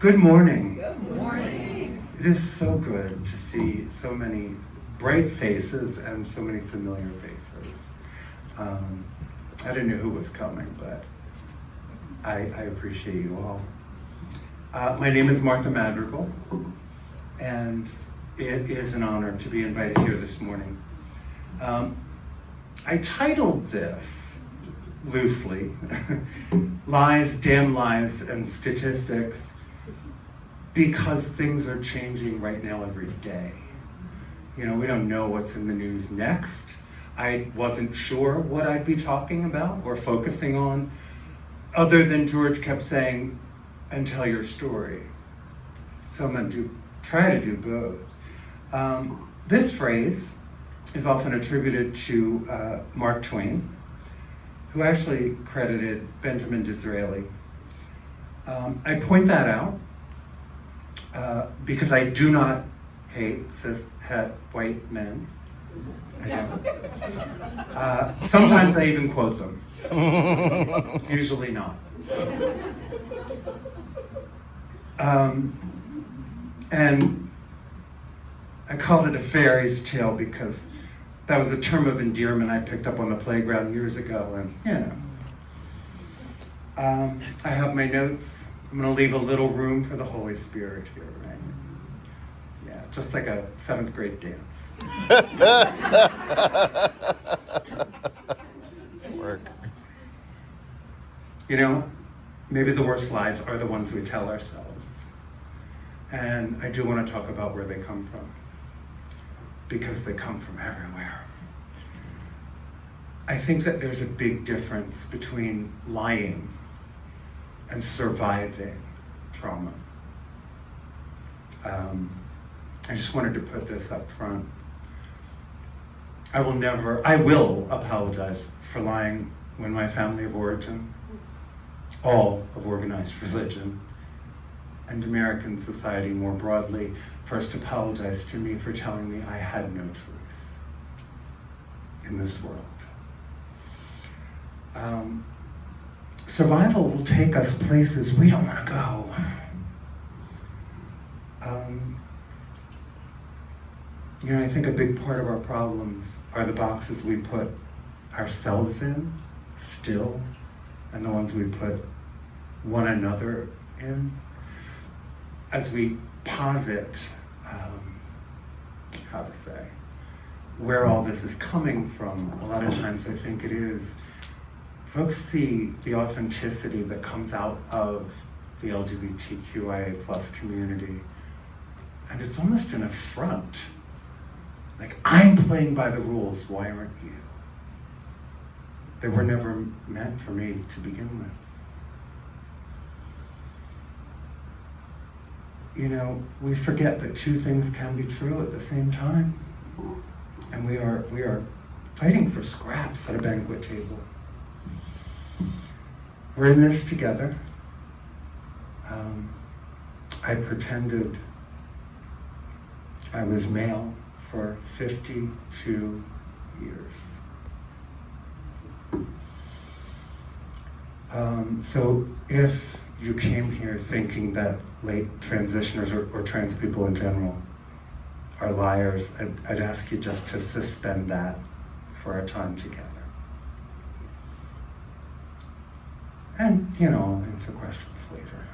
Good morning. Good morning. It is so good to see so many bright faces and so many familiar faces. I didn't know who was coming, but I appreciate you all. My name is Martha Madrigal, and it is an honor to be invited here this morning. I titled this loosely, Lies, Damn Lies, and Statistics, because things are changing right now every day. You know, we don't know what's in the news next. I wasn't sure what I'd be talking about or focusing on, other than George kept saying, and tell your story. So I'm going to try to do both. This phrase is often attributed to Mark Twain, who actually credited Benjamin Disraeli. I point that out because I do not hate cis-het white men. I don't. Sometimes I even quote them. Usually not. And I called it a fairy's tale because that was a term of endearment I picked up on the playground years ago, and you know. I have my notes. I'm going to leave a little room for the Holy Spirit here, right? Yeah, just like a 7th grade dance. Work. You know, maybe the worst lies are the ones we tell ourselves. And I do want to talk about where they come from, because they come from everywhere. I think that there's a big difference between lying and surviving trauma. I just wanted to put this up front. I will apologize for lying when my family of origin, all of organized religion, and American society more broadly first apologized to me for telling me I had no truth in this world. Survival will take us places we don't want to go. You know, I think a big part of our problems are the boxes we put ourselves in, still, and the ones we put one another in. As we posit, where all this is coming from, a lot of times I think it is, folks see the authenticity that comes out of the LGBTQIA+ community, and it's almost an affront. Like, I'm playing by the rules, why aren't you? They were never meant for me to begin with. You know, we forget that two things can be true at the same time. And we are fighting for scraps at a banquet table. We're in this together. I pretended I was male for 52 years. So if you came here thinking that late transitioners or trans people in general are liars, I'd ask you just to suspend that for our time together. And, you know, I'll answer questions later.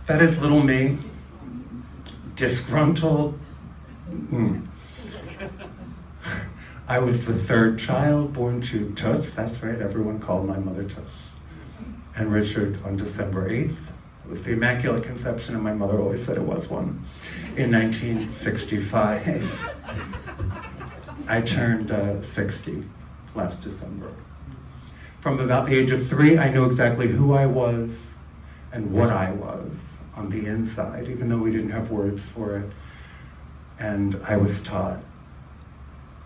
That is little me, disgruntled. I was the third child born to Toots. That's right, everyone called my mother Toots. And Richard on December 8th. It was the Immaculate Conception, and my mother always said it was one. In 1965. I turned 60 last December. From about the age of 3, I knew exactly who I was and what I was on the inside, even though we didn't have words for it. And I was taught,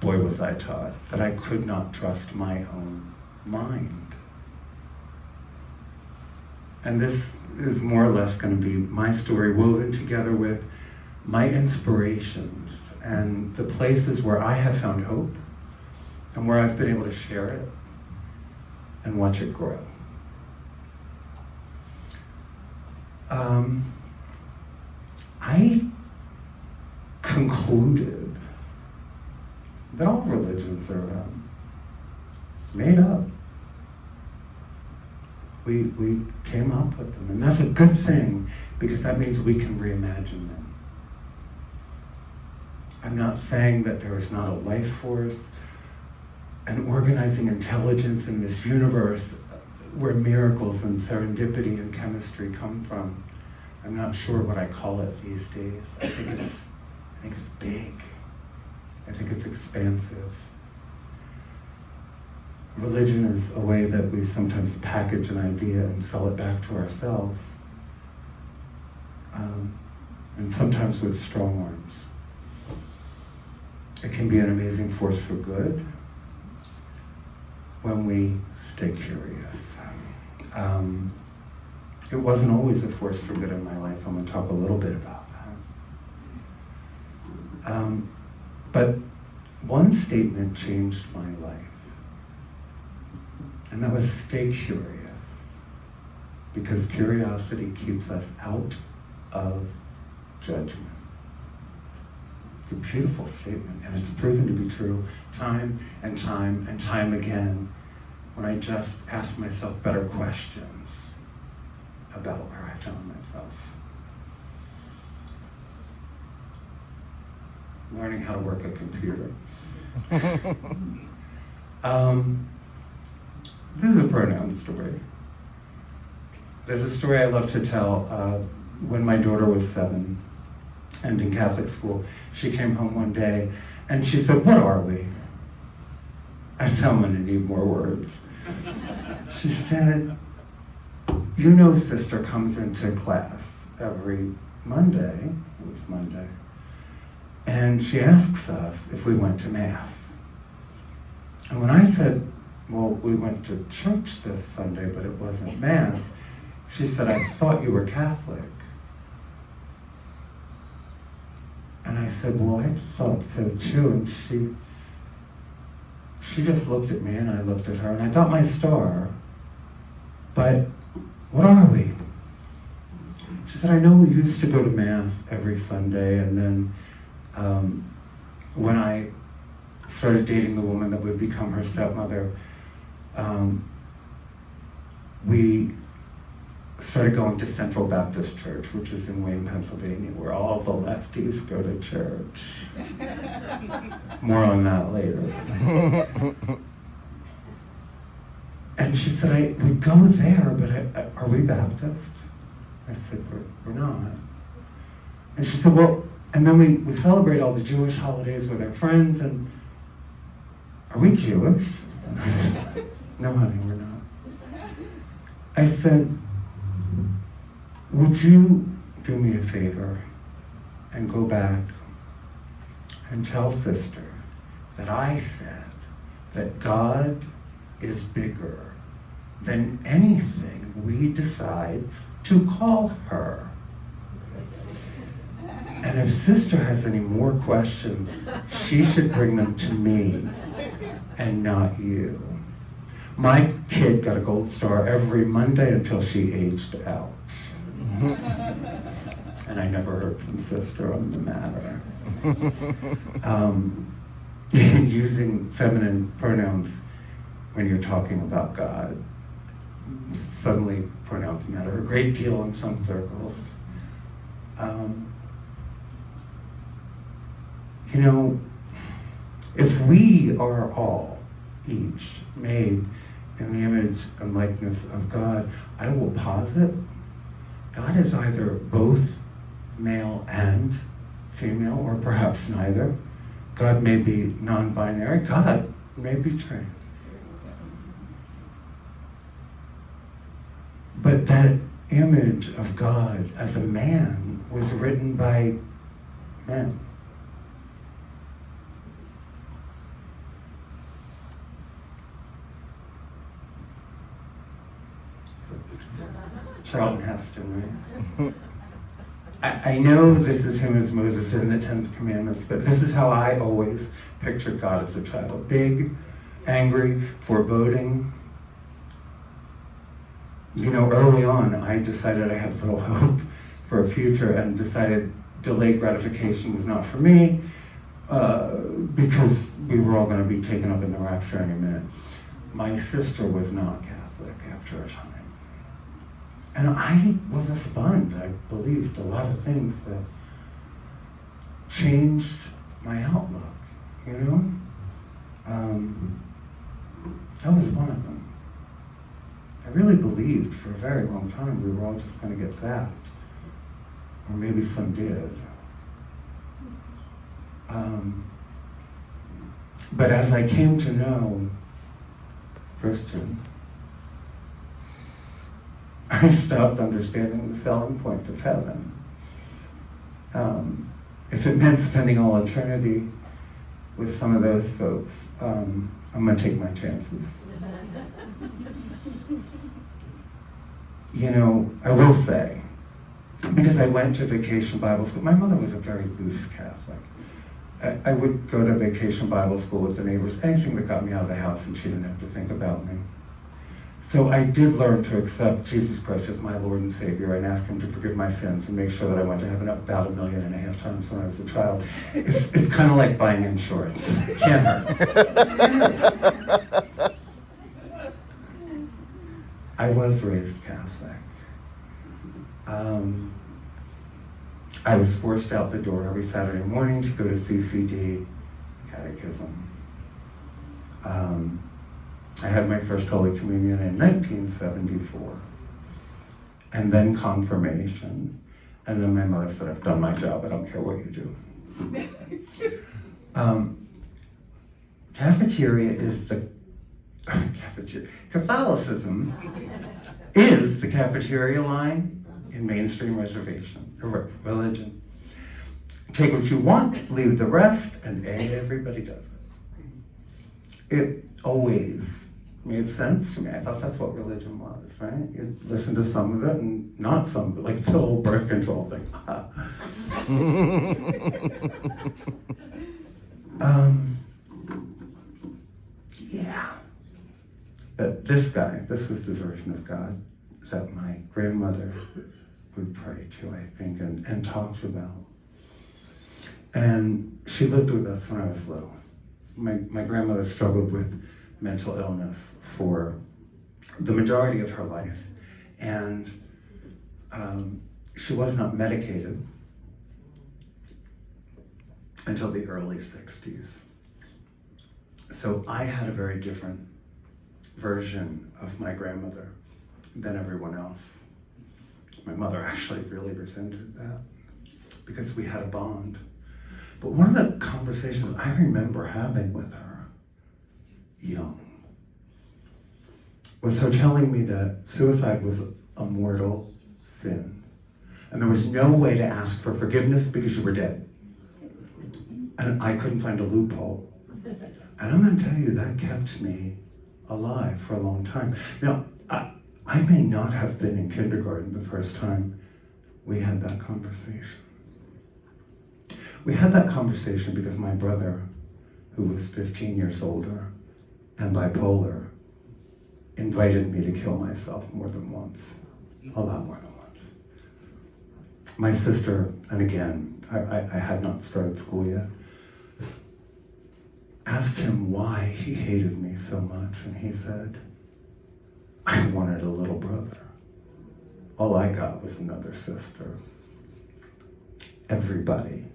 boy was I taught, that I could not trust my own mind. And this is more or less going to be my story woven together with my inspirations and the places where I have found hope and where I've been able to share it and watch it grow. I concluded that all religions are made up. We came up with them, and that's a good thing because that means we can reimagine them. I'm not saying that there is not a life force, an organizing intelligence in this universe where miracles and serendipity and chemistry come from. I'm not sure what I call it these days. I think it's big. I think it's expansive. Religion is a way that we sometimes package an idea and sell it back to ourselves, and sometimes with strong arms. It can be an amazing force for good when we stay curious. It wasn't always a force for good in my life. I'm going to talk a little bit about that. But one statement changed my life. And that was stay curious. Because curiosity keeps us out of judgment. It's a beautiful statement, and it's proven to be true time and time and time again when I just ask myself better questions about where I found myself. Learning how to work a computer. This is a pronoun story. There's a story I love to tell. When my daughter was 7 and in Catholic school, she came home one day and she said, "What are we?" I said, "I'm going to need more words." She said, "You know, sister comes into class every Monday," it was Monday, "and she asks us if we went to Mass." And when I said, "Well, we went to church this Sunday, but it wasn't Mass," she said, "I thought you were Catholic." And I said, "Well, I thought so too." And she just looked at me and I looked at her and I got my star. But what are we? She said, "I know we used to go to Mass every Sunday, and then when I started dating the woman that would become her stepmother, we started going to Central Baptist Church, which is in Wayne, Pennsylvania, where all the lefties go to church." More on that later. And she said, "We go there, but are we Baptist?" I said, we're not. And she said, "Well," and then we celebrate all the Jewish holidays with our friends, and "Are we Jewish?" And I said, "No, honey, we're not." I said, "Would you do me a favor and go back and tell sister that I said that God is bigger than anything we decide to call her. And if sister has any more questions, she should bring them to me and not you. My kid got a gold star every Monday until she aged out." And I never heard from sister on the matter. Using feminine pronouns when you're talking about God, suddenly pronouns matter a great deal in some circles. If we are all, each, made in the image and likeness of God, I will posit God is either both male and female, or perhaps neither. God may be non-binary. God may be trans. But that image of God as a man was written by men. Charlton Heston, right? I know this is him as Moses in the 10 Commandments, but this is how I always pictured God as a child. Big, angry, foreboding. Early on, I decided I had little hope for a future and decided delayed gratification was not for me, because we were all going to be taken up in the rapture any minute. My sister was not Catholic after a time. And I was a sponge. I believed a lot of things that changed my outlook, you know? That was one of them. I really believed for a very long time we were all just going to get zapped. Or maybe some did. But as I came to know Christians, I stopped understanding the selling point of heaven. If it meant spending all eternity with some of those folks, I'm going to take my chances. You know, I will say, because I went to vacation Bible school, my mother was a very loose Catholic. I would go to vacation Bible school with the neighbors, anything that got me out of the house, and she didn't have to think about me. So I did learn to accept Jesus Christ as my Lord and Savior and ask him to forgive my sins and make sure that I went to heaven about 1.5 million times when I was a child. It's kind of like buying insurance. Can't hurt. I was raised Catholic. I was forced out the door every Saturday morning to go to CCD, catechism. I had my first Holy Communion in 1974, and then confirmation, and then my mother said, I've done my job, I don't care what you do. Cafeteria is the, Catholicism is the cafeteria line in mainstream religion. Take what you want, leave the rest, and everybody does it. It always made sense to me. I thought that's what religion was, right? You listen to some of it and not some of it, like the whole birth control thing. Yeah. But this guy, this was the version of God that my grandmother would pray to, I think, and talked about. And she lived with us when I was little. My grandmother struggled with mental illness for the majority of her life. And she was not medicated until the early 60s. So I had a very different version of my grandmother than everyone else. My mother actually really resented that because we had a bond. But one of the conversations I remember having with her, young, was her telling me that suicide was a mortal sin. And there was no way to ask for forgiveness because you were dead. And I couldn't find a loophole. And I'm gonna tell you, that kept me alive for a long time. Now, I may not have been in kindergarten the first time we had that conversation. We had that conversation because my brother, who was 15 years older and bipolar, invited me to kill myself more than once, a lot more than once. My sister, and again, I had not started school yet, asked him why he hated me so much, and he said, I wanted a little brother. All I got was another sister. Everybody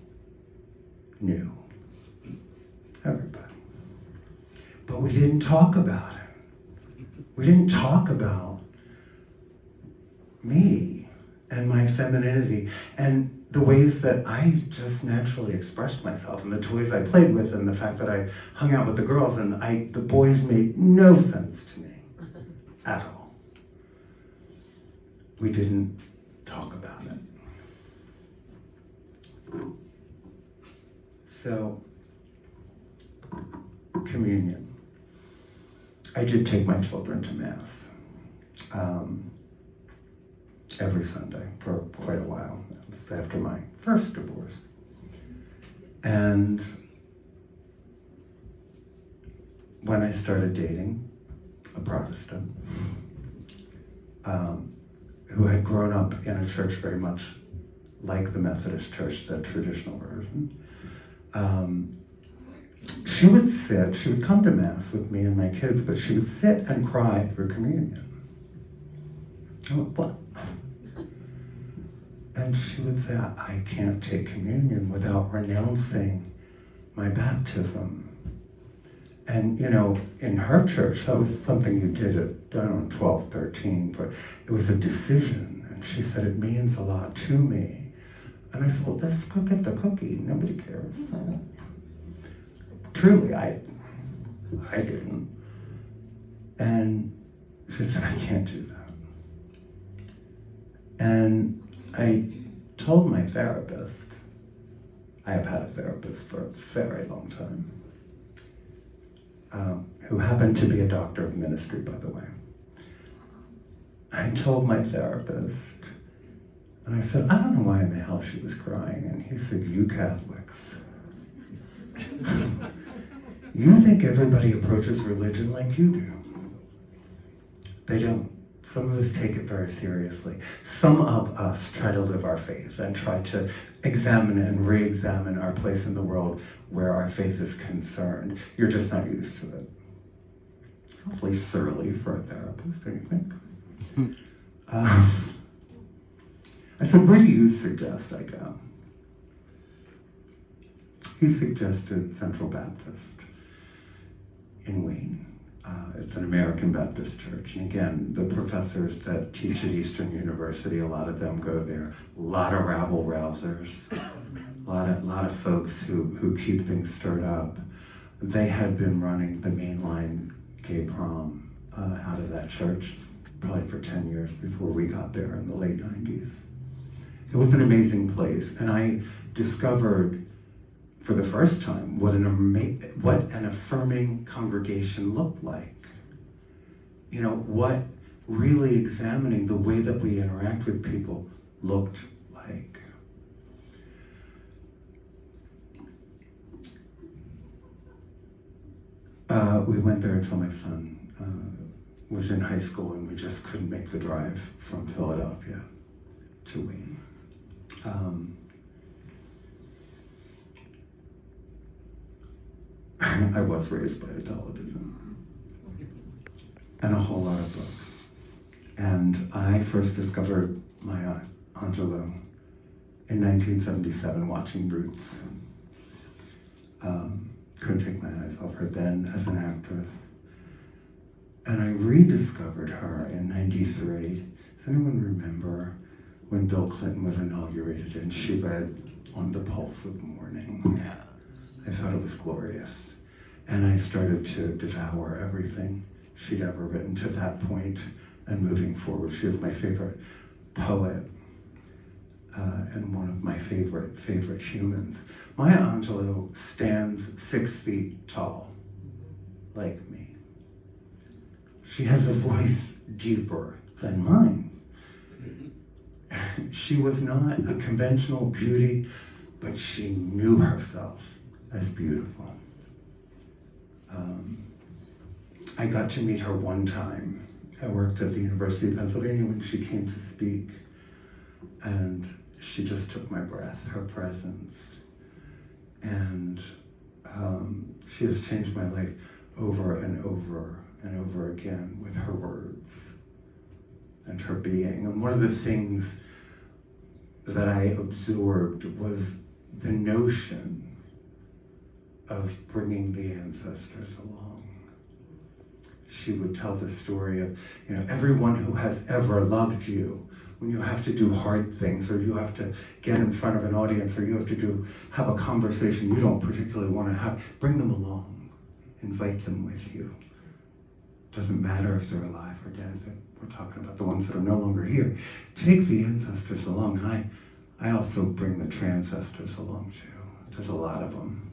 knew. Everybody. But we didn't talk about it. We didn't talk about me and my femininity and the ways that I just naturally expressed myself and the toys I played with and the fact that I hung out with the girls and the boys made no sense to me at all. We didn't talk about it. So, communion. I did take my children to Mass every Sunday for quite a while. It was after my first divorce. And when I started dating a Protestant who had grown up in a church very much like the Methodist Church, the traditional version. She would come to Mass with me and my kids, but she would sit and cry through communion. I went, what? And she would say, I can't take communion without renouncing my baptism. And, in her church, that was something you did at, I don't know, 12, 13, but it was a decision. And she said, it means a lot to me. And I said, well, let's go get the cookie. Nobody cares. Truly, I didn't. And she said, I can't do that. And I told my therapist, I have had a therapist for a very long time, who happened to be a doctor of ministry, by the way. I told my therapist, and I said, I don't know why in the hell she was crying. And he said, you Catholics. You think everybody approaches religion like you do. They don't. Some of us take it very seriously. Some of us try to live our faith and try to examine and re-examine our place in the world where our faith is concerned. You're just not used to it. It's awfully surly for a therapist, don't you think? I said, where do you suggest I go? He suggested Central Baptist in Wayne. It's an American Baptist church. And again, the professors that teach at Eastern University, a lot of them go there. A lot of rabble-rousers, a lot of folks who keep things stirred up. They had been running the mainline gay prom out of that church probably for 10 years before we got there in the late 90s. It was an amazing place, and I discovered for the first time what an affirming congregation looked like. What really examining the way that we interact with people looked like. We went there until my son was in high school, and we just couldn't make the drive from Philadelphia to Wayne. I was raised by a television and a whole lot of books. And I first discovered my aunt, Angelo, in 1977 watching Roots. Couldn't take my eyes off her then as an actress. And I rediscovered her in 93. Does anyone remember when Bill Clinton was inaugurated and she read On the Pulse of Morning? Yes. I thought it was glorious. And I started to devour everything she'd ever written to that point and moving forward. She was my favorite poet and one of my favorite humans. Maya Angelou stands 6 feet tall, like me. She has a voice deeper than mine. She was not a conventional beauty, but she knew herself as beautiful. I got to meet her one time. I worked at the University of Pennsylvania when she came to speak, and she just took my breath, her presence. And she has changed my life over and over and over again with her words and her being. And one of the things that I absorbed was the notion of bringing the ancestors along. She would tell the story of, everyone who has ever loved you, when you have to do hard things, or you have to get in front of an audience, or you have to have a conversation you don't particularly want to have, bring them along, invite them with you. Doesn't matter if they're alive or dead. We're talking about the ones that are no longer here. Take the ancestors along. I also bring the transcestors along too. There's a lot of them.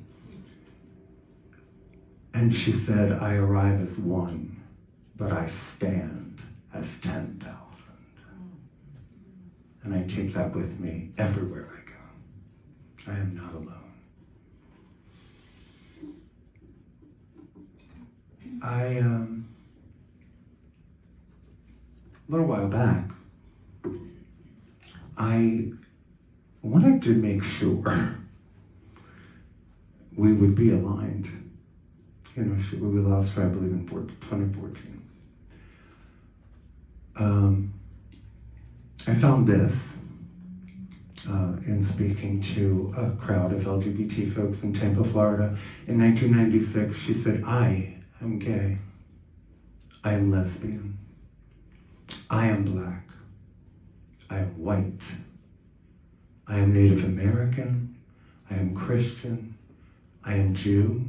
And she said, I arrive as one, but I stand as 10,000. And I take that with me everywhere I go. I am not alone. A little while back, I wanted to make sure we would be aligned. We lost her, I believe, in 2014. I found this in speaking to a crowd of LGBT folks in Tampa, Florida. In 1996, she said, I am gay. I am lesbian. I am black. I am white. I am Native American. I am Christian. I am Jew.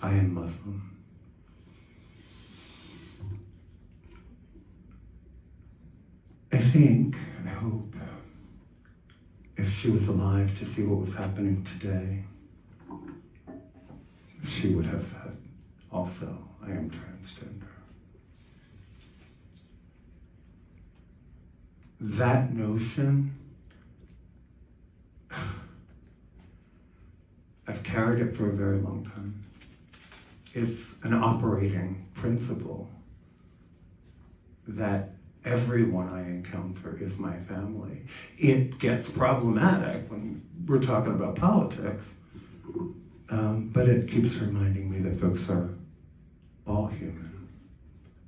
I am Muslim. I hope, if she was alive to see what was happening today, she would have said, also, I am transgender. That notion, I've carried it for a very long time. It's an operating principle that everyone I encounter is my family. It gets problematic when we're talking about politics, but it keeps reminding me that folks are all human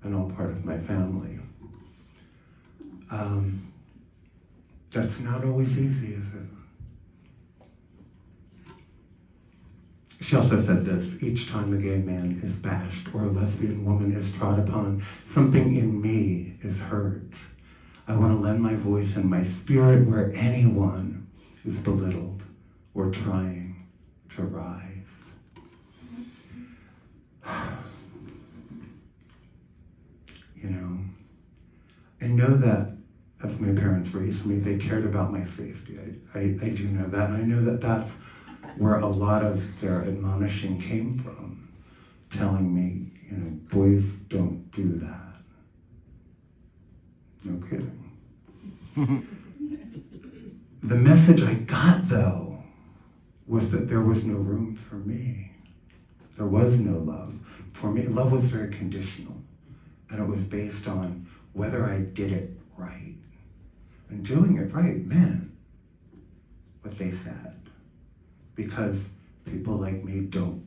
and all part of my family. That's not always easy, is it? She also said this: each time a gay man is bashed or a lesbian woman is trod upon, something in me is hurt. I want to lend my voice and my spirit where anyone is belittled or trying to rise. I know that as my parents raised me, they cared about my safety. I do know that, and I know that that's where a lot of their admonishing came from, telling me, boys don't do that. No kidding. The message I got, though, was that there was no room for me. There was no love for me. Love was very conditional, and it was based on whether I did it right. And doing it right meant what they said, because people like me don't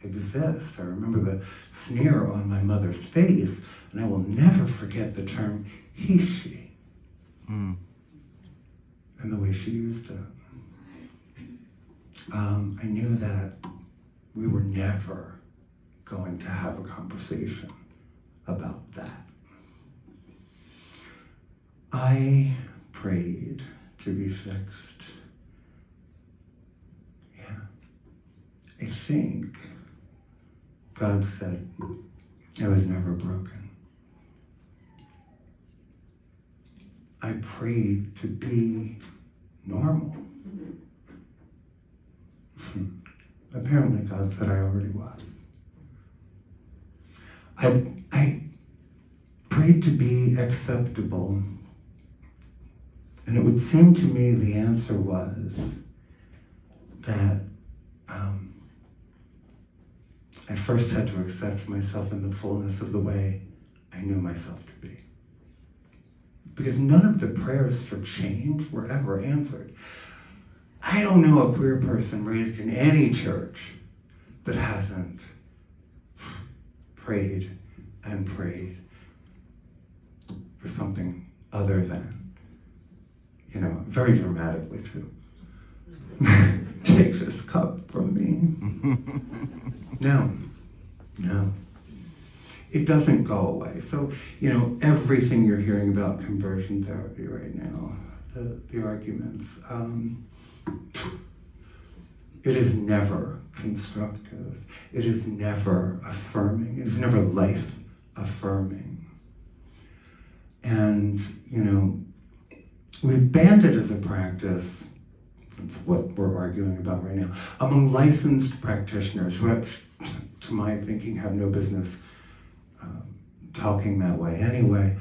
exist. I remember the sneer on my mother's face, and I will never forget the term he, she, and the way she used it. I knew that we were never going to have a conversation about that. I prayed to be fixed. I think God said I was never broken. I prayed to be normal. Apparently God said I already was. I prayed to be acceptable, and it would seem to me the answer was that I first had to accept myself in the fullness of the way I knew myself to be. Because none of the prayers for change were ever answered. I don't know a queer person raised in any church that hasn't prayed and prayed for something other than, very dramatically too. Take this cup from me. No. It doesn't go away. So, everything you're hearing about conversion therapy right now, the arguments, it is never constructive. It is never affirming. It is never life affirming. And, we've banned it as a practice. That's what we're arguing about right now, among licensed practitioners who have, to my thinking, have no business talking that way anyway.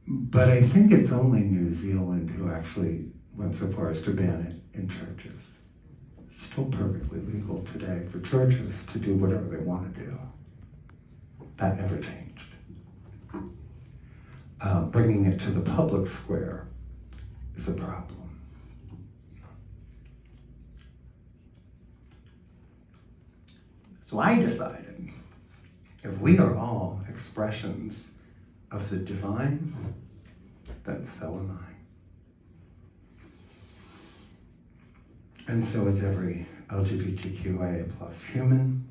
But I think it's only New Zealand who actually went so far as to ban it in churches. It's still perfectly legal today for churches to do whatever they want to do. That never changed. Bringing it to the public square is a problem. So I decided, if we are all expressions of the divine, then so am I. And so is every LGBTQIA+ human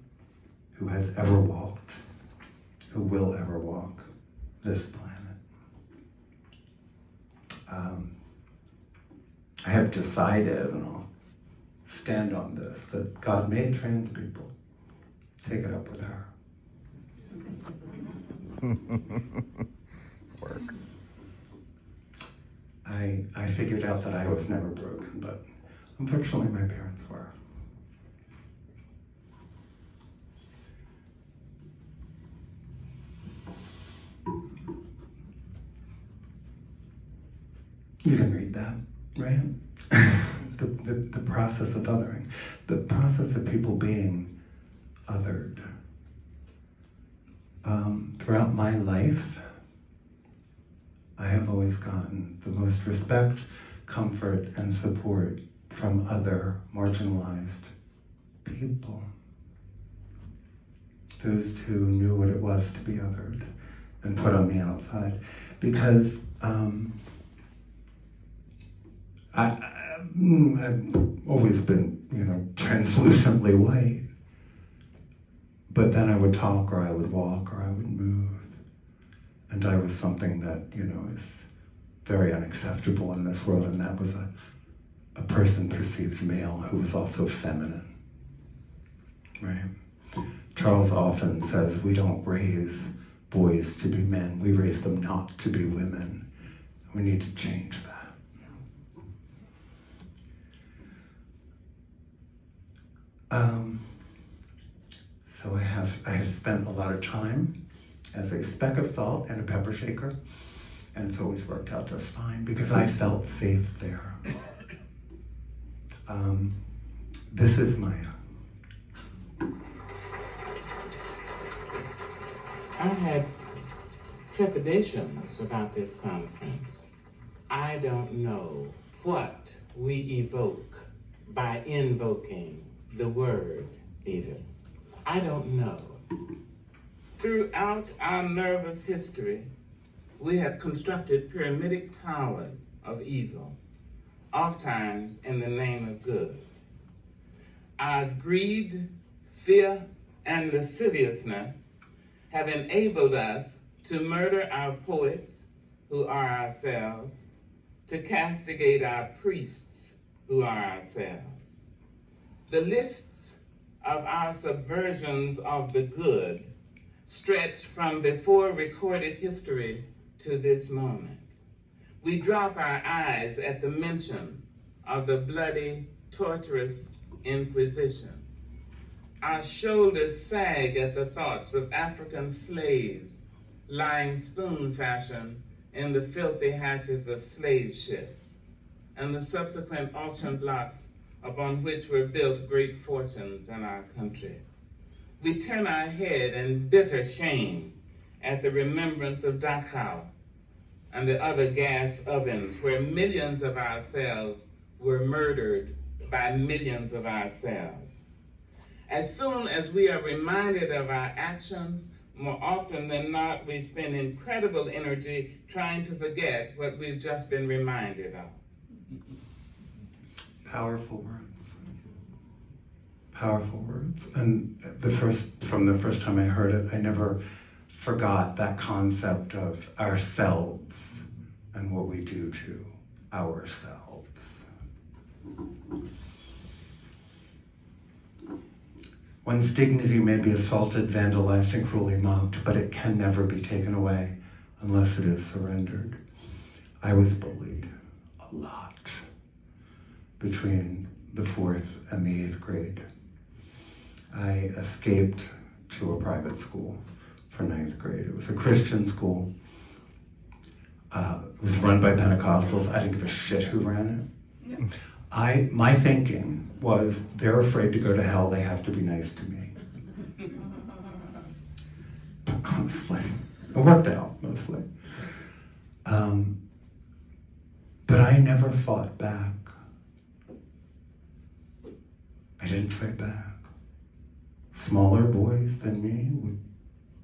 who has ever walked, who will ever walk this planet. I have decided, and I'll stand on this, that God made trans people. Take it up with her. Work. I figured out that I was never broken, but unfortunately my parents were. You can read that, right? the process of othering, the process of people being othered. Throughout my life, I have always gotten the most respect, comfort, and support from other marginalized people. Those who knew what it was to be othered and put on the outside. Because I've always been, translucently white. But then I would talk, or I would walk, or I would move. And I was something that, is very unacceptable in this world, and that was a person perceived male who was also feminine, right? Charles often says, we don't raise boys to be men, we raise them not to be women. We need to change that. So I have spent a lot of time as a speck of salt and a pepper shaker, and it's always worked out just fine because I felt safe there. This is Maya. I had trepidations about this conference. I don't know what we evoke by invoking the word evil. I don't know. Throughout our nervous history, we have constructed pyramidic towers of evil, oftentimes in the name of good. Our greed, fear, and lasciviousness have enabled us to murder our poets, who are ourselves, to castigate our priests, who are ourselves. The lists of our subversions of the good stretch from before recorded history to this moment. We drop our eyes at the mention of the bloody, torturous Inquisition. Our shoulders sag at the thoughts of African slaves lying spoon fashion in the filthy hatches of slave ships, and the subsequent auction blocks upon which were built great fortunes in our country. We turn our head in bitter shame at the remembrance of Dachau and the other gas ovens where millions of ourselves were murdered by millions of ourselves. As soon as we are reminded of our actions, more often than not, we spend incredible energy trying to forget what we've just been reminded of. Powerful words. Powerful words. And from the first time I heard it, I never forgot that concept of ourselves and what we do to ourselves. One's dignity may be assaulted, vandalized, and cruelly mocked, but it can never be taken away unless it is surrendered. I was bullied a lot between the 4th and the 8th grade. I escaped to a private school for 9th grade. It was a Christian school. It was run by Pentecostals. I didn't give a shit who ran it. Yeah. My thinking was, they're afraid to go to hell, they have to be nice to me. Honestly, it worked out mostly. But I never fought back. I didn't fight back. smaller boys than me would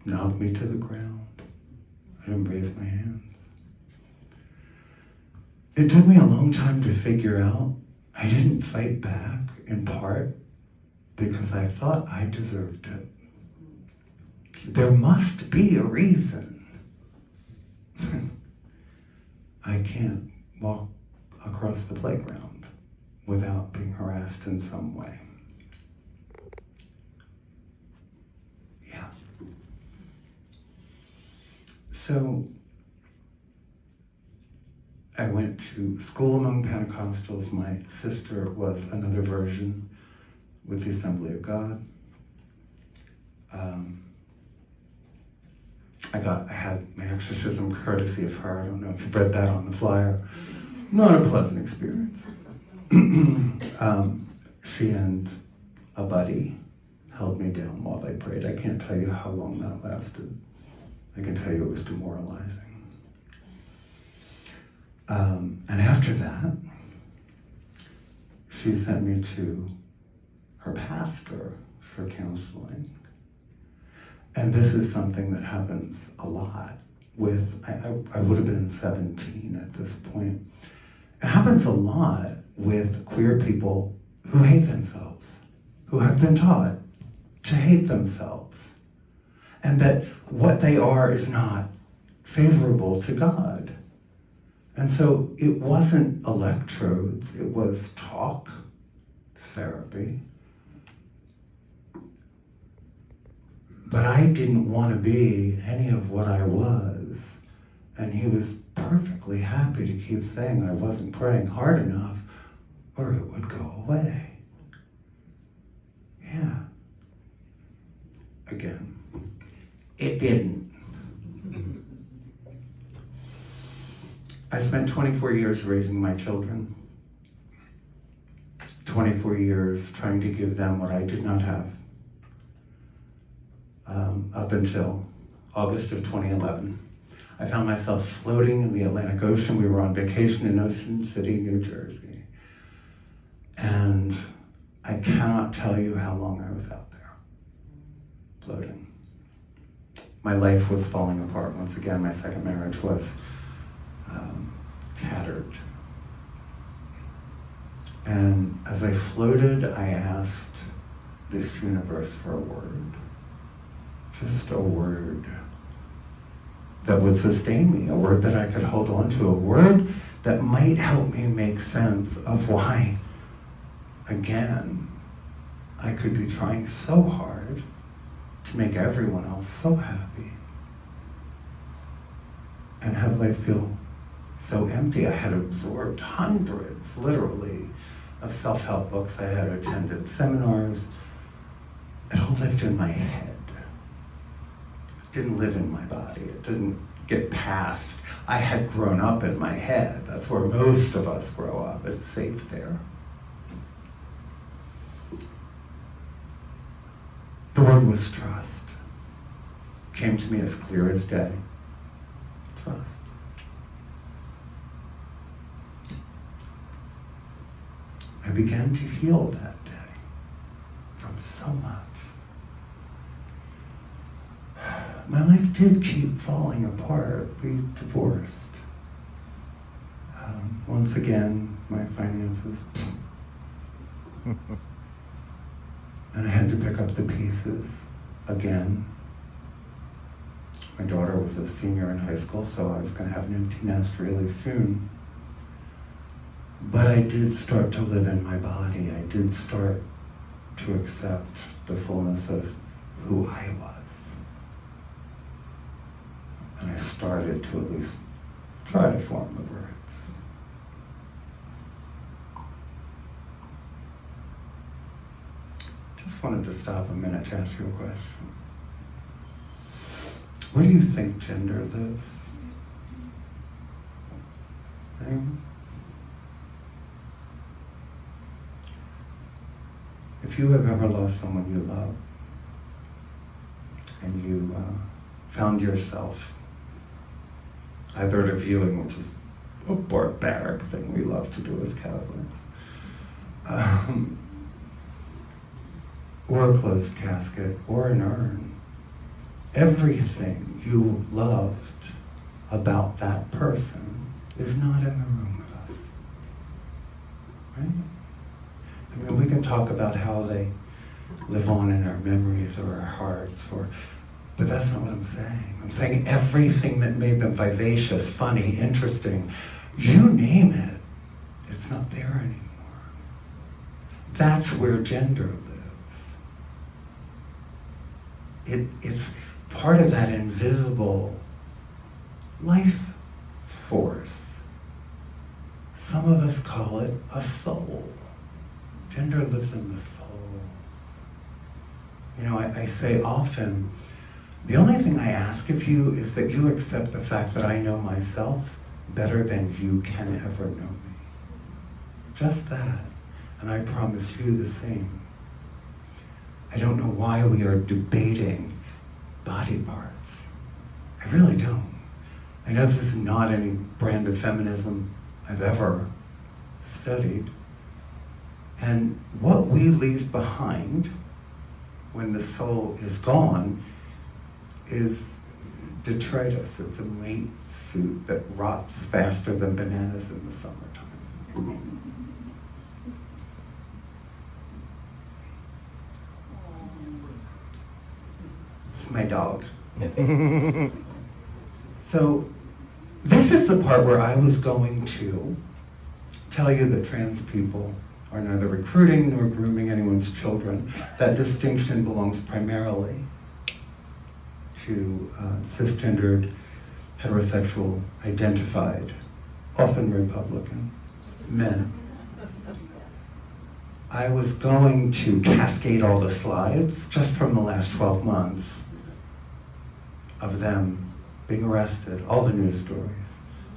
knock me to the ground. I didn't raise my hands. It took me a long time to figure out I didn't fight back, in part because I thought I deserved it. There must be a reason. I can't walk across the playground without being harassed in some way. Yeah. So I went to school among Pentecostals. My sister was another version with the Assembly of God. I had my exorcism courtesy of her. I don't know if you read that on the flyer. Not a pleasant experience. She and a buddy held me down while they prayed. I can't tell you how long that lasted. I can tell you it was demoralizing. And after that, she sent me to her pastor for counseling. And this is something that happens a lot with, I would have been 17 at this point. It happens a lot with queer people who hate themselves, who have been taught to hate themselves, and that what they are is not favorable to God. And so it wasn't electrodes, it was talk, therapy. But I didn't want to be any of what I was. And he was perfectly happy to keep saying I wasn't praying hard enough or it would go away. Yeah. Again, it didn't. I spent 24 years raising my children. 24 years trying to give them what I did not have. Up until August of 2011. I found myself floating in the Atlantic Ocean. We were on vacation in Ocean City, New Jersey. And I cannot tell you how long I was out there, floating. My life was falling apart once again. My second marriage was tattered. And as I floated, I asked this universe for a word. Just a word that would sustain me, a word that I could hold on to, a word that might help me make sense of why, again, I could be trying so hard to make everyone else so happy and have life feel so empty. I had absorbed hundreds, literally, of self-help books. I had attended seminars. It all lived in my head. Didn't live in my body. It didn't get past. I had grown up in my head. That's where most of us grow up. It's safe there. The word was trust. Came to me as clear as day. Trust. I began to heal that day from so much. My life did keep falling apart. We divorced. Once again, my finances. And I had to pick up the pieces again. My daughter was a senior in high school, so I was going to have an empty nest really soon. But I did start to live in my body. I did start to accept the fullness of who I was. And I started to at least try to form the words. Just wanted to stop a minute to ask you a question. Where do you think gender lives? Anyone? If you have ever lost someone you love, and you found yourself either at a viewing, which is a barbaric thing we love to do as Catholics, or a closed casket, or an urn. Everything you loved about that person is not in the room with us. Right? I mean, we can talk about how they live on in our memories or our hearts, but that's not what I'm saying. I'm saying everything that made them vivacious, funny, interesting, you name it, it's not there anymore. That's where gender lives. It's part of that invisible life force. Some of us call it a soul. Gender lives in the soul. You know, I say often, the only thing I ask of you is that you accept the fact that I know myself better than you can ever know me. Just that. And I promise you the same. I don't know why we are debating body parts. I really don't. I know this is not any brand of feminism I've ever studied. And what we leave behind when the soul is gone is detritus. It's a weight suit that rots faster than bananas in the summertime. It's my dog. So this is the part where I was going to tell you that trans people are neither recruiting nor grooming anyone's children. That distinction belongs primarily to cisgendered, heterosexual, identified, often Republican men. I was going to cascade all the slides just from the last 12 months of them being arrested, all the news stories,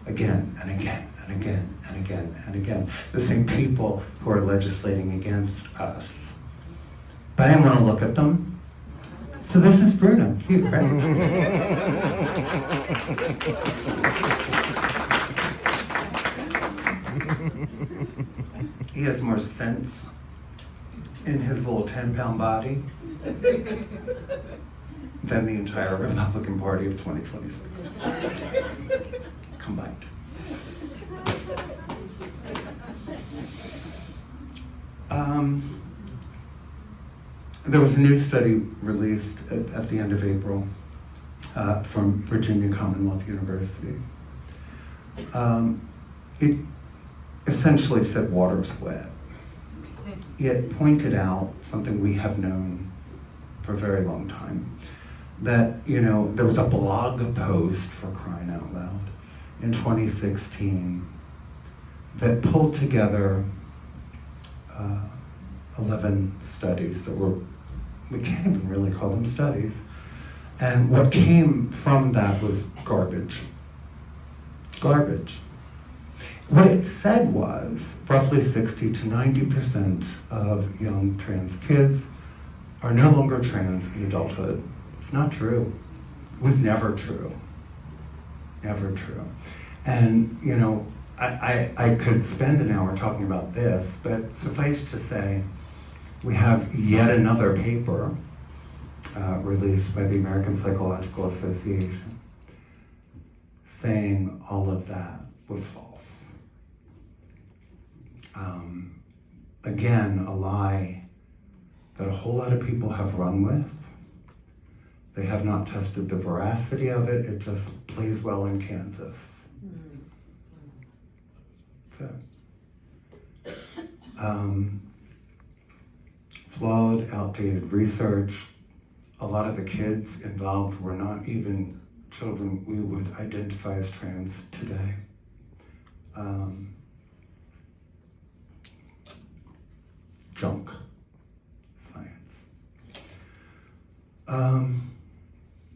again and again and again and again and again. The same people who are legislating against us. But I didn't want to look at them. So this is Bruno, cute, right? He has more sense in his little 10-pound body than the entire Republican Party of 2026 combined. There was a new study released at the end of April from Virginia Commonwealth University. It essentially said water's wet. It pointed out something we have known for a very long time, that, you know, there was a blog post, for crying out loud, in 2016 that pulled together 11 studies that were, we can't even really call them studies, and what came from that was garbage. Garbage. What it said was roughly 60 to 90% of young trans kids are no longer trans in adulthood. It's not true. It was never true. Never true. And, you know, I could spend an hour talking about this, but suffice to say, we have yet another paper released by the American Psychological Association saying all of that was false. Again, a lie that a whole lot of people have run with. They have not tested the veracity of it. It just plays well in Kansas. So, flawed, outdated research. A lot of the kids involved were not even children we would identify as trans today. Junk science.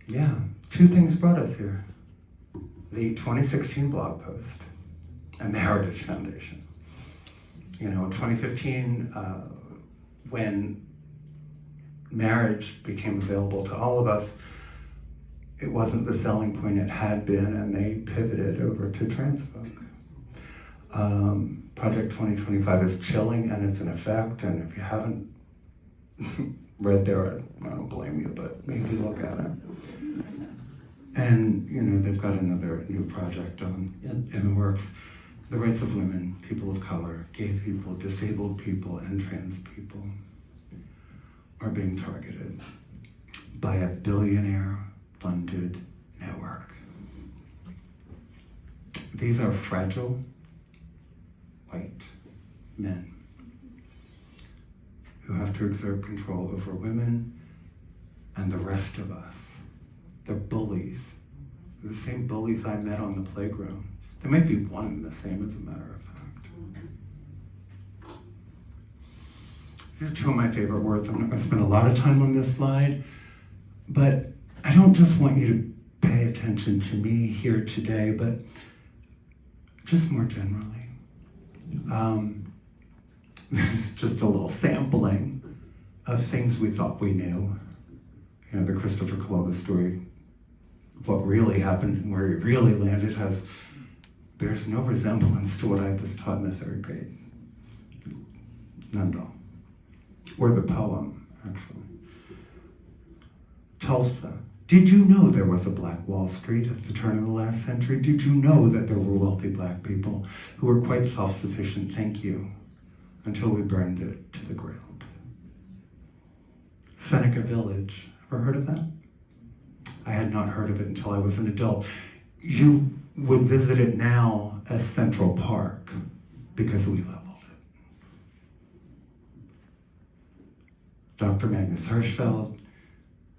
Yeah, two things brought us here. The 2016 blog post and the Heritage Foundation. You know, 2015, when marriage became available to all of us, it wasn't the selling point it had been, and they pivoted over to trans folk. Project 2025 is chilling, and it's in effect, and if you haven't right there. I don't blame you, but maybe look at it. And, they've got another new project in the works. The rights of women, people of color, gay people, disabled people, and trans people are being targeted by a billionaire-funded network. These are fragile, white men who have to exert control over women and the rest of us. They're bullies. They're the same bullies I met on the playground. There might be one and the same, as a matter of fact. These are two of my favorite words. I'm not going to spend a lot of time on this slide, but I don't just want you to pay attention to me here today, but just more generally. This is just a little sampling of things we thought we knew. The Christopher Columbus story, what really happened and where he really landed bears no resemblance to what I was taught in the third grade. None at all. Or the poem, actually. Tulsa. Did you know there was a Black Wall Street at the turn of the last century? Did you know that there were wealthy black people who were quite self-sufficient? Thank you. Until we burned it to the ground. Seneca Village. Ever heard of that? I had not heard of it until I was an adult. You would visit it now as Central Park because we leveled it. Dr. Magnus Hirschfeld,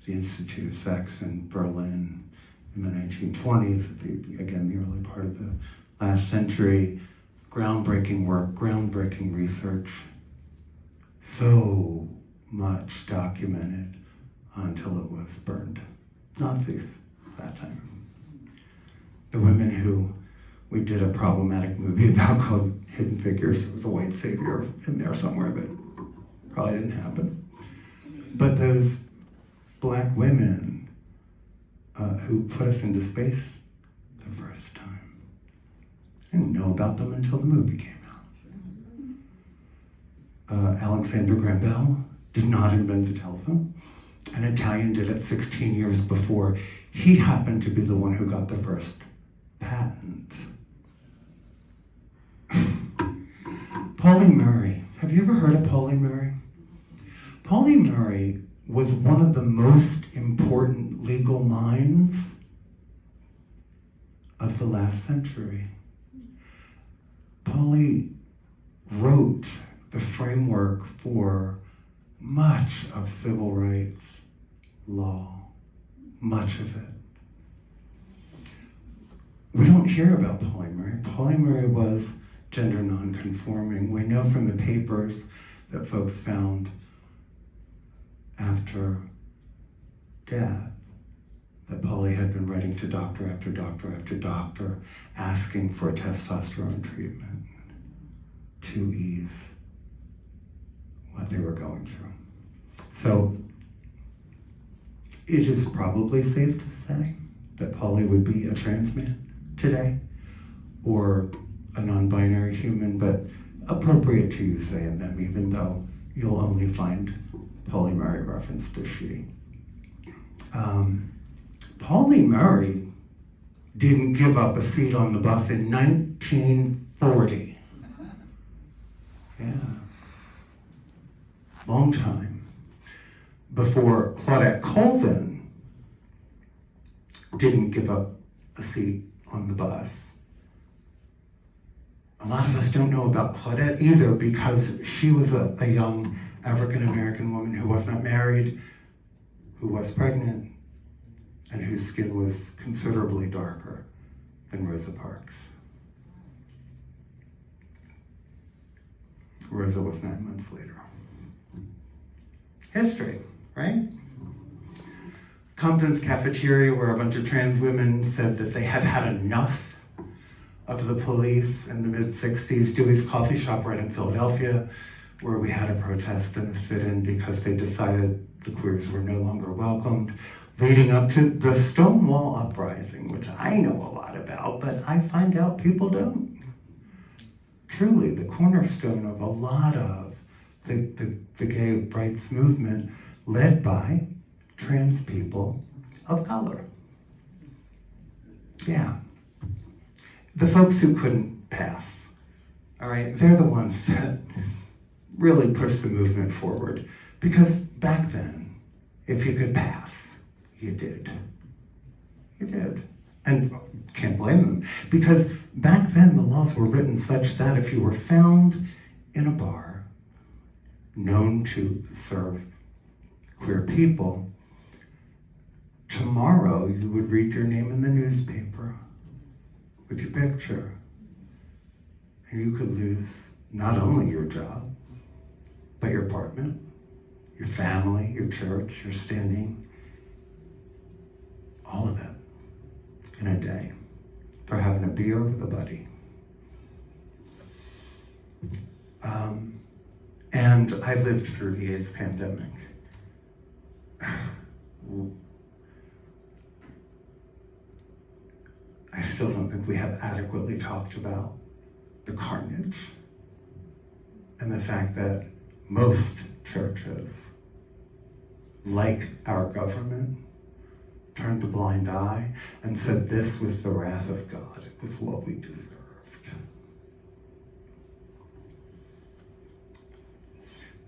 the Institute of Sex in Berlin in the 1920s, again, the early part of the last century, groundbreaking work, groundbreaking research, so much documented until it was burned. Nazis at that time. The women who we did a problematic movie about called Hidden Figures. There was a white savior in there somewhere that probably didn't happen. But those black women who put us into space the first time. I didn't know about them until the movie came out. Alexander Graham Bell did not invent the telephone. An Italian did it 16 years before. He happened to be the one who got the first patent. Pauli Murray. Have you ever heard of Pauli Murray? Pauli Murray was one of the most important legal minds of the last century. Pauli wrote the framework for much of civil rights law, much of it. We don't hear about Pauli Murray. Pauli Murray was gender non-conforming. We know from the papers that folks found after death that Pauli had been writing to doctor after doctor after doctor asking for a testosterone treatment to ease what they were going through. So it is probably safe to say that Pauli would be a trans man today or a non-binary human, but appropriate to you saying them, even though you'll only find Pauli Murray reference to she. Pauli Murray didn't give up a seat on the bus in 1940. Yeah. Long time. Before Claudette Colvin didn't give up a seat on the bus. A lot of us don't know about Claudette either because she was a young African-American woman who was not married, who was pregnant, and whose skin was considerably darker than Rosa Parks. Rosa was 9 months later. History, right? Compton's cafeteria, where a bunch of trans women said that they had had enough of the police in the mid-60s. Dewey's Coffee Shop right in Philadelphia, where we had a protest and a sit-in because they decided the queers were no longer welcomed, leading up to the Stonewall Uprising, which I know a lot about, but I find out people don't. Truly, the cornerstone of a lot of the gay rights movement led by trans people of color. Yeah. The folks who couldn't pass, all right, they're the ones that really pushed the movement forward. Because back then, if you could pass, you did. You did. And can't blame them. Because back then, the laws were written such that if you were found in a bar known to serve queer people, tomorrow you would read your name in the newspaper with your picture. And you could lose not only your job, but your apartment, your family, your church, your standing, all of it in a day for having a beer with a buddy. And I lived through the AIDS pandemic. I still don't think we have adequately talked about the carnage and the fact that most churches, like our government, turned a blind eye and said this was the wrath of God. It was what we deserved.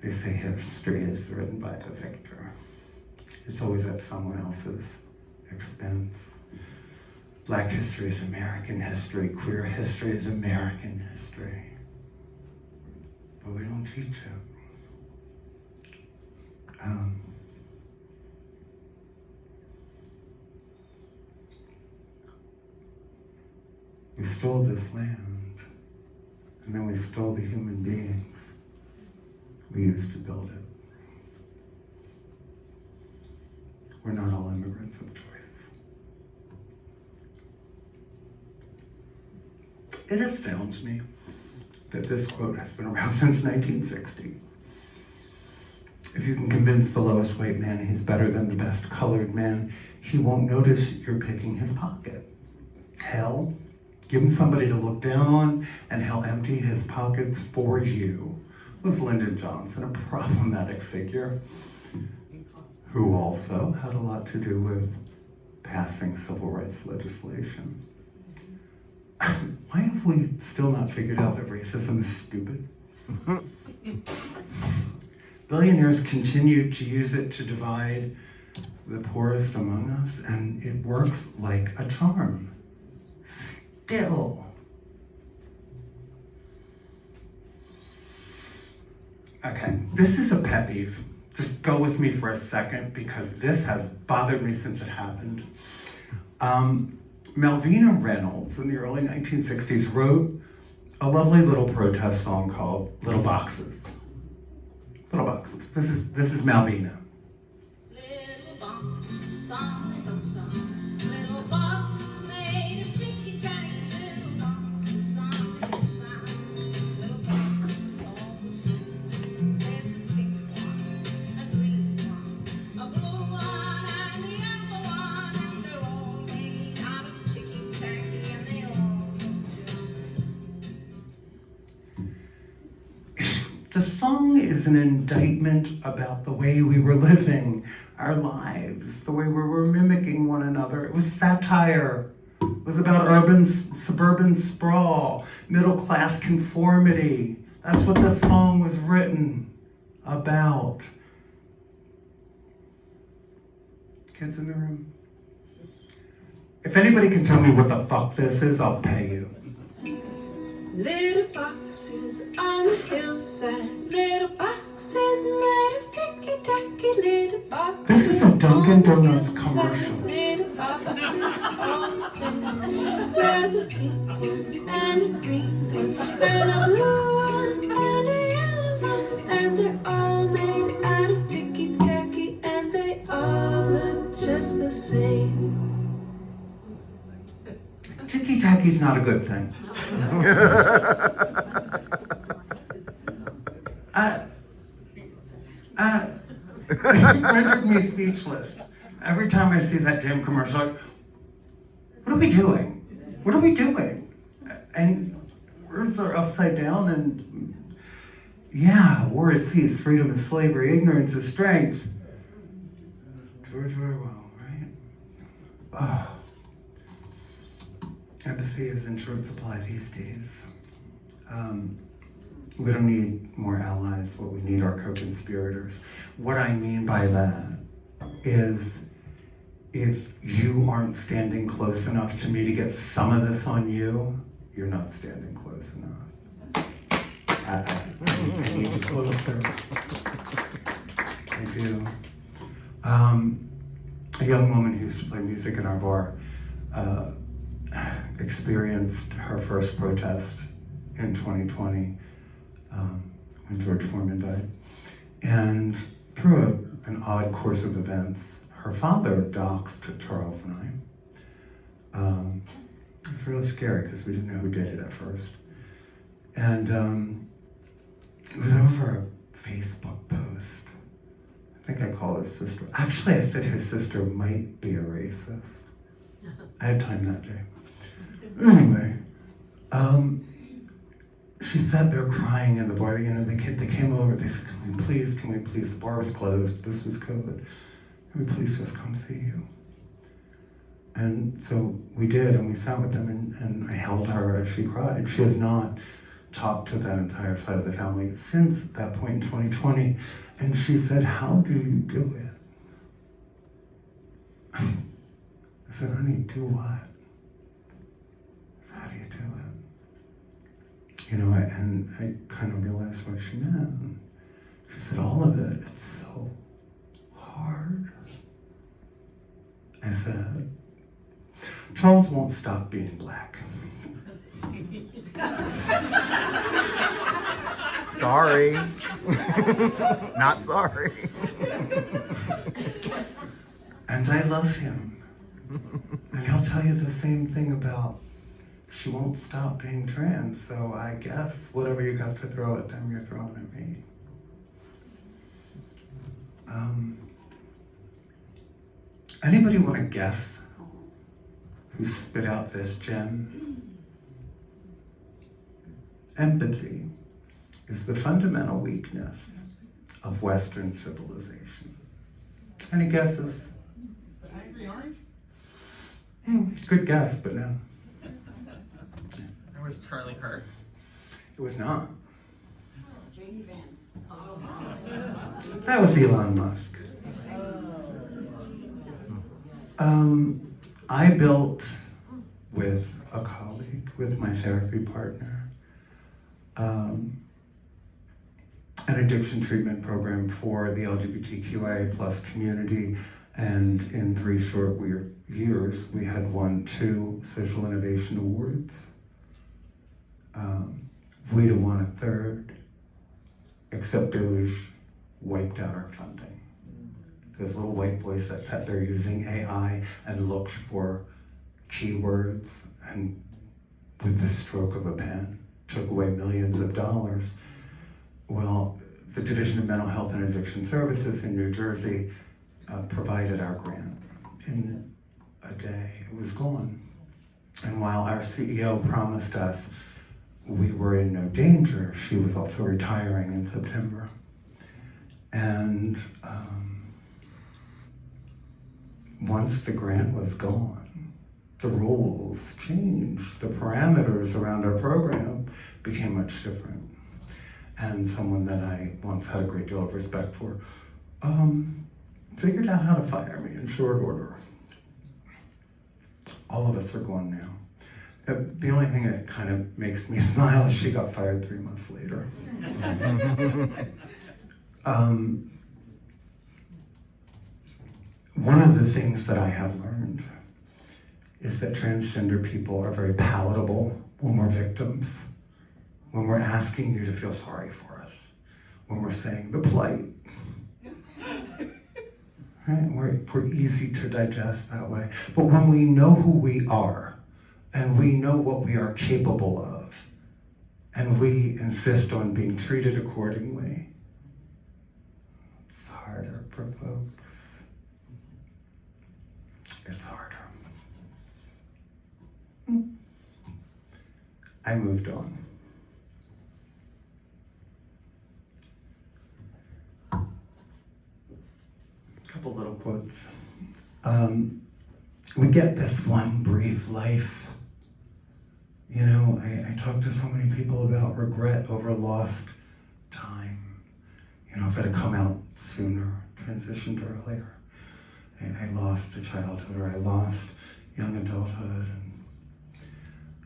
They say history is written by the victor. It's always at someone else's expense. Black history is American history. Queer history is American history. But we don't teach it. We stole this land, and then we stole the human beings we used to build it. We're not all immigrants of choice. It astounds me that this quote has been around since 1960. If you can convince the lowest white man he's better than the best colored man, he won't notice you're picking his pocket. Hell, give him somebody to look down on, and he'll empty his pockets for you. Was Lyndon Johnson a problematic figure who also had a lot to do with passing civil rights legislation? Why have we still not figured out that racism is stupid? Billionaires continue to use it to divide the poorest among us, and it works like a charm. Still. Okay, this is a pet peeve. Just go with me for a second because this has bothered me since it happened. Malvina Reynolds in the early 1960s wrote a lovely little protest song called Little Boxes. Little Boxes. This is Malvina. Little boxes on the hillside, little boxes made of ticky-tacky, little boxes on the hillside, little boxes all the same. There's a pink one, a green one, a blue one, and the yellow one, and they're all made out of ticky-tacky, and they all look just the same. The song is an indictment about the way we were living our lives, the way we were mimicking one another. It was satire. It was about suburban sprawl, middle-class conformity. That's what the song was written about. Kids in the room? If anybody can tell me what the fuck this is, I'll pay you. Little boxes on the hillside, little boxes made of ticky-tacky, little boxes. This is a Dunkin' Donuts commercial. Little boxes all the same. There's a pink one and a green one, and a blue one and a yellow one, and they're all made out of ticky-tacky, and they all look just the same. Ticky-tacky's not a good thing. It rendered me speechless. Every time I see that damn commercial, like, what are we doing? What are we doing? And words are upside down, and yeah, war is peace, freedom is slavery, ignorance is strength. George Orwell, right? Oh. Empathy is in short supply these days. We don't need more allies. What we need are co-conspirators. What I mean by that is if you aren't standing close enough to me to get some of this on you, you're not standing close enough. I need you closer. I do. A young woman who used to play music in our bar experienced her first protest in 2020 when George Foreman died. And through an odd course of events, her father doxed Charles and I. It was really scary because we didn't know who did it at first. And it was over a Facebook post. I think I called his sister. Actually, I said his sister might be a racist. I had time that day. Anyway, she sat there crying in the bar. You know, they came over. They said, can we please, the bar was closed. This was COVID. Can we please just come see you? And so we did, and we sat with them, and I held her as she cried. She has not talked to that entire side of the family since that point in 2020. And she said, how do you do it? I said, honey, do what? How do you do it? You know, and I kind of realized what she meant. She said, all of it, it's so hard. I said, Charles won't stop being black. Sorry. Not sorry. And I love him. And he'll tell you the same thing about she won't stop being trans, so I guess whatever you got to throw at them, you're throwing at me. Anybody want to guess who spit out this gem? Empathy is the fundamental weakness of Western civilization. Any guesses? Good guess, but no. It was Charlie Kirk. It was not. J.D. Vance. That was Elon Musk. I built with a colleague, with my therapy partner, an addiction treatment program for the LGBTQIA plus community, and in 3 short years, we had won 2 social innovation awards. We'd have won a 3rd, except Doge wiped out our funding. Those little white boys that sat there using AI and looked for keywords and with the stroke of a pen took away millions of dollars. Well, the Division of Mental Health and Addiction Services in New Jersey provided our grant. In a day, it was gone. And while our CEO promised us we were in no danger, she was also retiring in September. And once the grant was gone, the rules changed. The parameters around our program became much different. And someone that I once had a great deal of respect for figured out how to fire me in short order. All of us are gone now. The only thing that kind of makes me smile is she got fired 3 months later. One of the things that I have learned is that transgender people are very palatable when we're victims, when we're asking you to feel sorry for us, when we're saying the plight. Right? We're easy to digest that way. But when we know who we are, and we know what we are capable of, and we insist on being treated accordingly, it's harder for folks. It's harder. I moved on. A couple little quotes. We get this one brief life. You know, I talk to so many people about regret over lost time. You know, if it had come out sooner, transitioned earlier, I lost a childhood, or I lost young adulthood.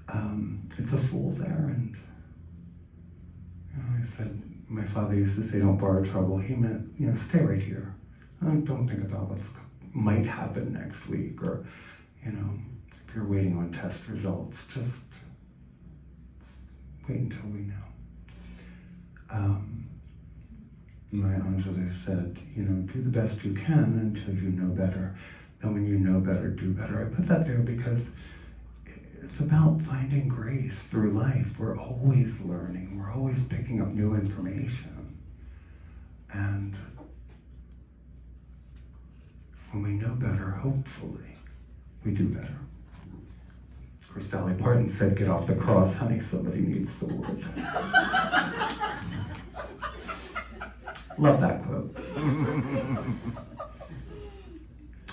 And it's a fool's errand. You know, I said, my father used to say, don't borrow trouble. He meant, you know, stay right here. Don't think about what might happen next week, or, you know, if you're waiting on test results, just wait until we know. My Anjali said, you know, do the best you can until you know better. And when you know better, do better. I put that there because it's about finding grace through life. We're always learning. We're always picking up new information. And when we know better, hopefully, we do better. Of course, Dolly Parton said, get off the cross, honey, somebody needs the Lord. Love that quote.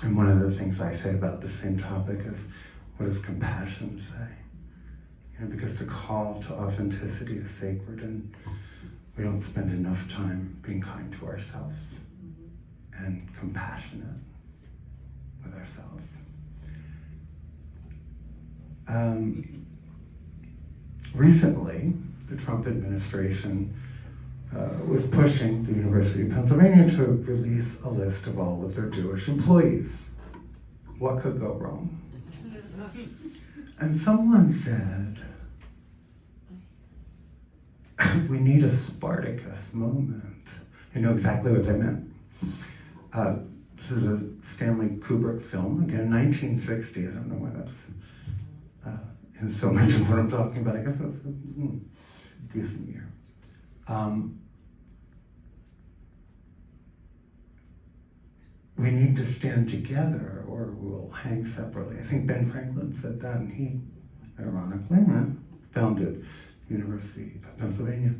And one of the things I say about the same topic is, what does compassion say? You know, because the call to authenticity is sacred, and we don't spend enough time being kind to ourselves and compassionate with ourselves. Recently, the Trump administration was pushing the University of Pennsylvania to release a list of all of their Jewish employees. What could go wrong? And someone said, we need a Spartacus moment. You know exactly what they meant. This is a Stanley Kubrick film, again, 1960. I don't know why that's in so much of what I'm talking about. I guess that's a decent year. We need to stand together or we'll hang separately. I think Ben Franklin said that, and he, ironically, founded the University of Pennsylvania.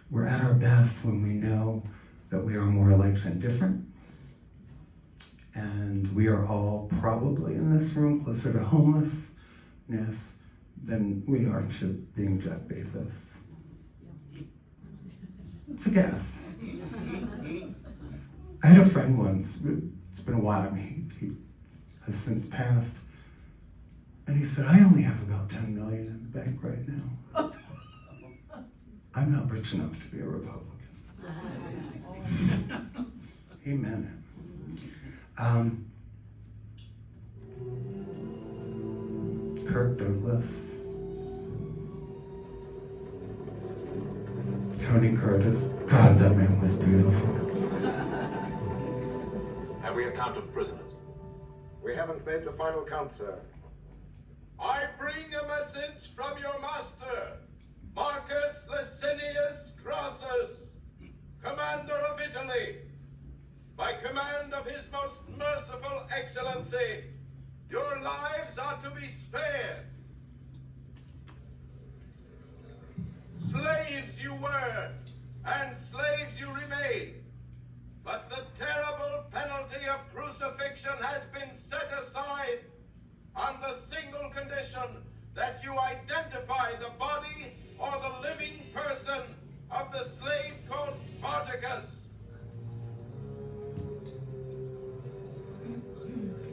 We're at our best when we know that we are more alike than different. And we are all probably in this room closer to homelessness than we are to being Jeff Bezos. It's a guess. I had a friend once, it's been a while, I mean, he has since passed, and he said, I only have about 10 million in the bank right now. I'm not rich enough to be a Republican. He meant it. Kirk Douglas, Tony Curtis, God, that man was beautiful. Have we a count of prisoners? We haven't made the final count, sir. I bring a message from your master, Marcus Licinius Crassus, commander of Italy. By command of his most merciful excellency, your lives are to be spared. Slaves you were, and slaves you remain. But the terrible penalty of crucifixion has been set aside on the single condition that you identify the body or the living person of the slave called Spartacus.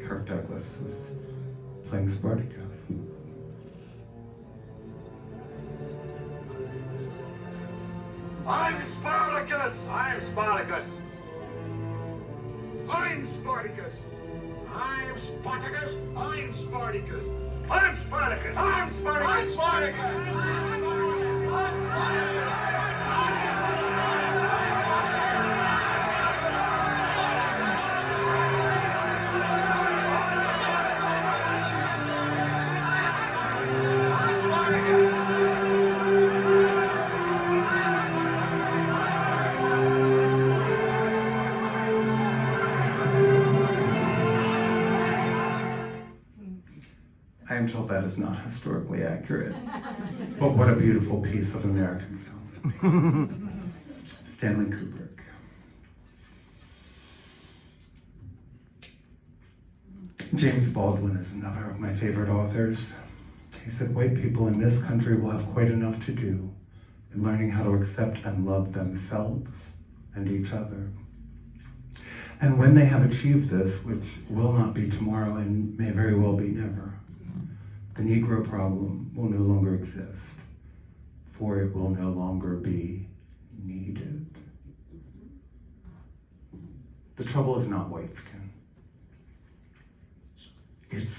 Kirk Douglas was playing Spartacus. I'm Spartacus! I'm Spartacus. I'm Spartacus! I'm Spartacus. I'm Spartacus! I'm Spartacus. I'm Spartacus. I'm I am told that is not historically accurate, but what a beautiful piece of American film. Stanley Kubrick. James Baldwin is another of my favorite authors. He said, white people in this country will have quite enough to do in learning how to accept and love themselves and each other. And when they have achieved this, which will not be tomorrow and may very well be never, the Negro problem will no longer exist, for it will no longer be needed. The trouble is not white skin. It's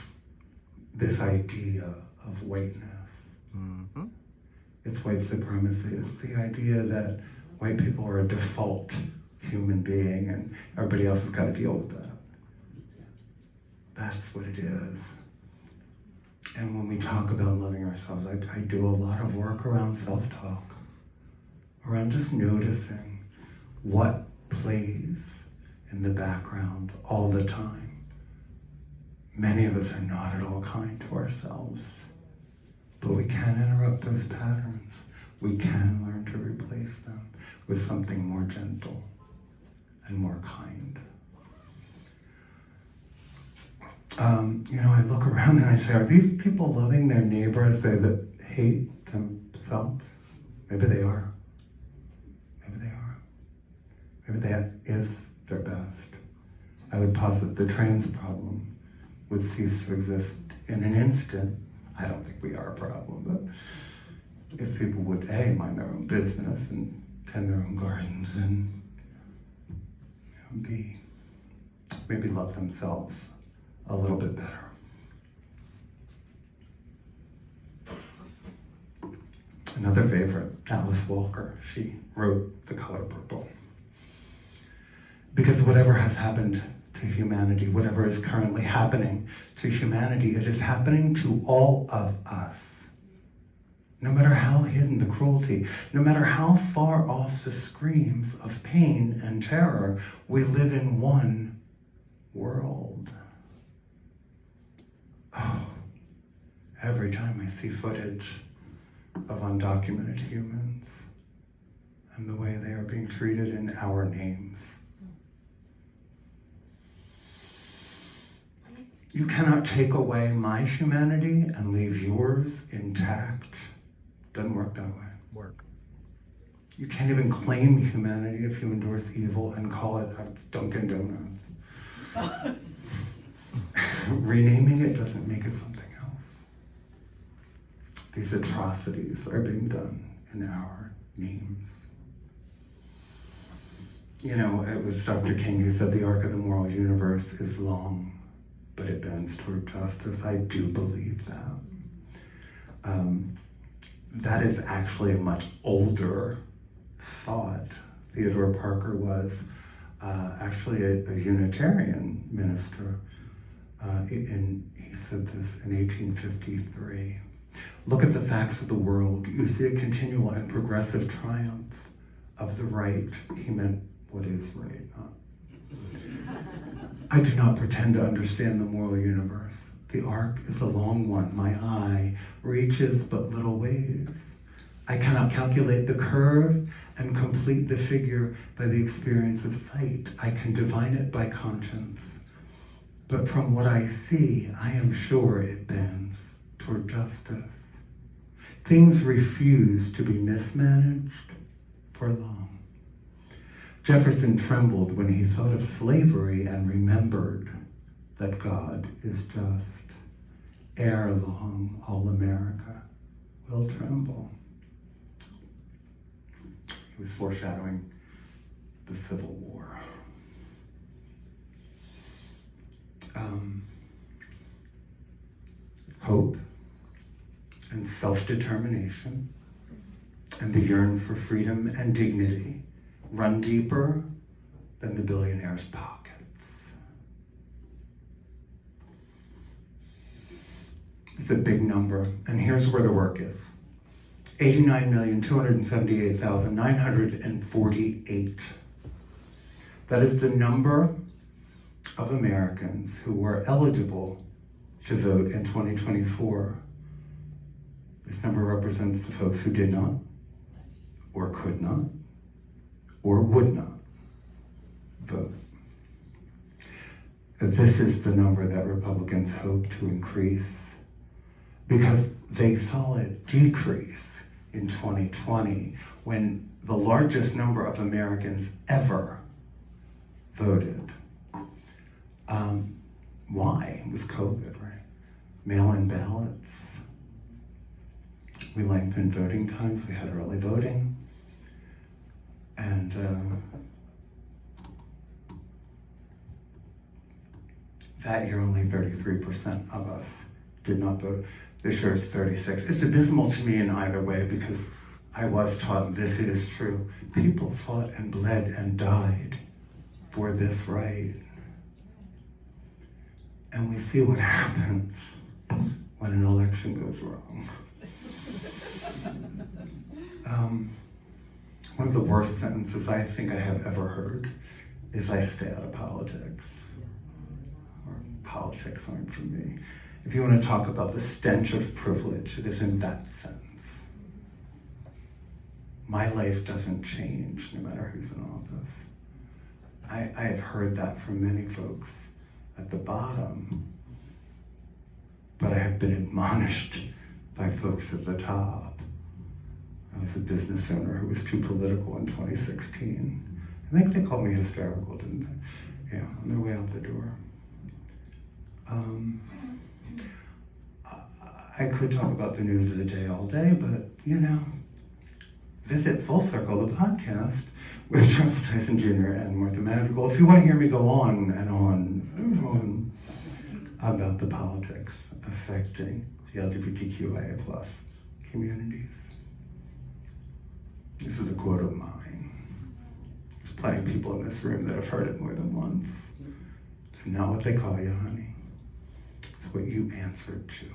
this idea of whiteness. Mm-hmm. It's white supremacy. It's the idea that white people are a default human being and everybody else has got to deal with that. That's what it is. And when we talk about loving ourselves, I do a lot of work around self-talk, around just noticing what plays in the background all the time. Many of us are not at all kind to ourselves, but we can interrupt those patterns. We can learn to replace them with something more gentle and more kind. I look around and I say, are these people loving their neighbor as they that hate themselves? Maybe they are. Maybe they are. Maybe that is their best. I would posit the trans problem would cease to exist in an instant. I don't think we are a problem, but if people would A, mind their own business and tend their own gardens and B, maybe love themselves a little bit better. Another favorite, Alice Walker, she wrote The Color Purple. Because whatever has happened to humanity, whatever is currently happening to humanity, it is happening to all of us. No matter how hidden the cruelty, no matter how far off the screams of pain and terror, we live in one world. Oh, every time I see footage of undocumented humans and the way they are being treated in our names, you cannot take away my humanity and leave yours intact. Doesn't work that way. Work. You can't even claim humanity if you endorse evil and call it Dunkin' Donuts. Renaming it doesn't make it something else. These atrocities are being done in our names. It was Dr. King who said the arc of the moral universe is long, but it bends toward justice. I do believe that. That is actually a much older thought. Theodore Parker was actually a Unitarian minister, and he said this in 1853. Look at the facts of the world. You see a continual and progressive triumph of the right. He meant what is right, I do not pretend to understand the moral universe. The arc is a long one. My eye reaches but little ways. I cannot calculate the curve and complete the figure by the experience of sight. I can divine it by conscience. But from what I see, I am sure it bends toward justice. Things refuse to be mismanaged for long. Jefferson trembled when he thought of slavery and remembered that God is just. Ere long, all America will tremble. He was foreshadowing the Civil War. Hope and self-determination and the yearn for freedom and dignity run deeper than the billionaire's pockets. It's a big number, and here's where the work is. 89,278,948. That is the number of Americans who were eligible to vote in 2024. This number represents the folks who did not, or could not, or would not vote. this is the number that Republicans hope to increase, because they saw it decrease in 2020 when the largest number of Americans ever voted. Why? It was COVID, right? Mail-in ballots. We lengthened voting times. We had early voting. And that year, only 33% of us did not vote. This year it's 36. It's abysmal to me in either way, because I was taught this is true. People fought and bled and died for this right. And we see what happens when an election goes wrong. One of the worst sentences I think I have ever heard is, "I stay out of politics," or "Politics aren't for me." If you want to talk about the stench of privilege, it is in that sense. My life doesn't change no matter who's in office. I have heard that from many folks at the bottom, but I have been admonished by folks at the top. I was a business owner who was too political in 2016. I think they called me hysterical, didn't they? Yeah, on their way out the door. I could talk about the news of the day all day, but visit Full Circle, the podcast, with Charles Tyson Jr. and Martha Madrigal, if you want to hear me go on and on about the politics affecting the LGBTQIA+ communities. This is a quote of mine. There's plenty of people in this room that have heard it more than once. It's not what they call you, honey. It's what you answered to.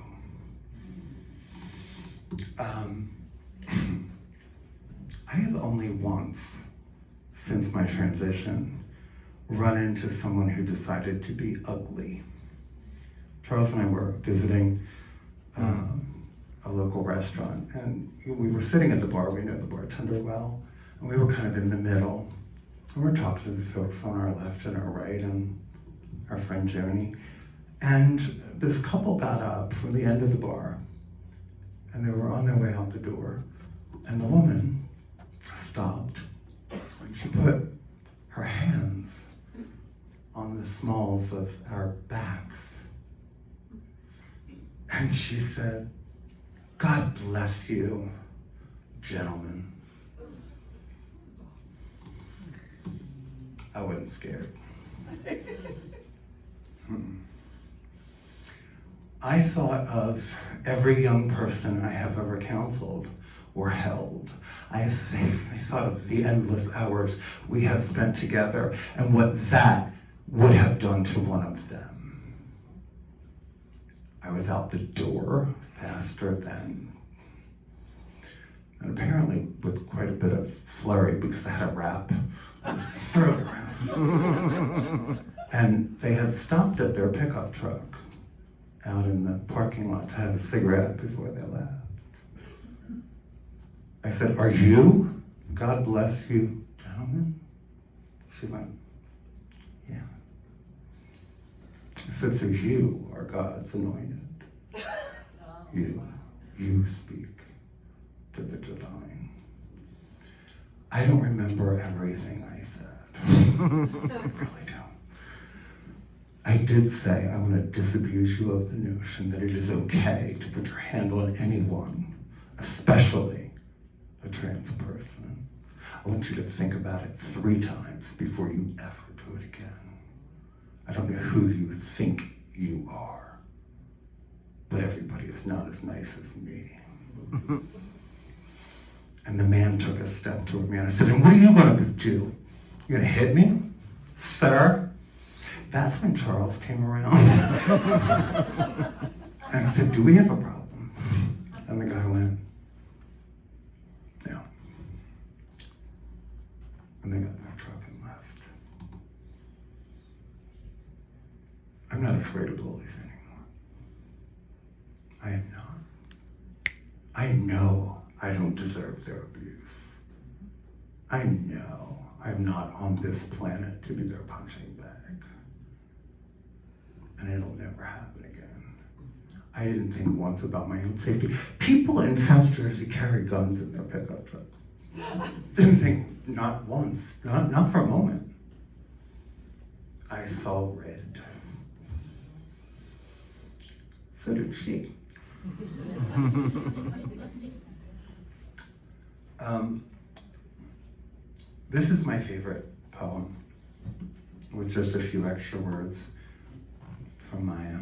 I have only once, since my transition, run into someone who decided to be ugly. Charles and I were visiting a local restaurant, and we were sitting at the bar. We know the bartender well, and we were kind of in the middle. And we're talking to the folks on our left and our right, and our friend Joni. And this couple got up from the end of the bar, and they were on their way out the door, and the woman stopped. She put her hands on the smalls of our backs, and she said, "God bless you, gentlemen." I wasn't scared. I thought of every young person I have ever counseled or held. I thought of the endless hours we have spent together and what that would have done to one of them. I was out the door faster than, and apparently with quite a bit of flurry because I had a wrap. Throw it around. And they had stopped at their pickup truck out in the parking lot to have a cigarette before they left. I said, "Are you? God bless you, gentlemen." She went, "Yeah." I said, "So you are God's anointed. You speak to the divine." I don't remember everything I said. I really don't. I did say I want to disabuse you of the notion that it is okay to put your hand on anyone, especially a trans person. I want you to think about it 3 times before you ever do it again. I don't know who you think you are, but everybody is not as nice as me. And the man took a step toward me and I said, "And what are you going to do? You're going to hit me, sir?" That's when Charles came around and said, "Do we have a problem?" And the guy went, "No." And they got in their truck and left. I'm not afraid of bullies anymore. I am not. I know I don't deserve their abuse. I know I'm not on this planet to be their punching bag. and it'll never happen again. I didn't think once about my own safety. People in South Jersey carry guns in their pickup truck. Didn't think, not once, not for a moment. I saw red. So did she. This is my favorite poem, with just a few extra words from Maya.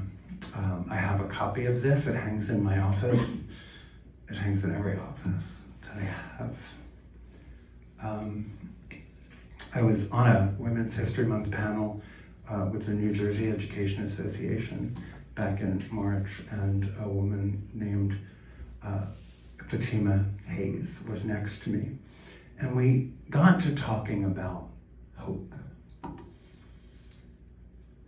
I have a copy of this. It hangs in my office. It hangs in every office that I have. I was on a Women's History Month panel with the New Jersey Education Association back in March, and a woman named Fatima Hayes was next to me. And we got to talking about hope.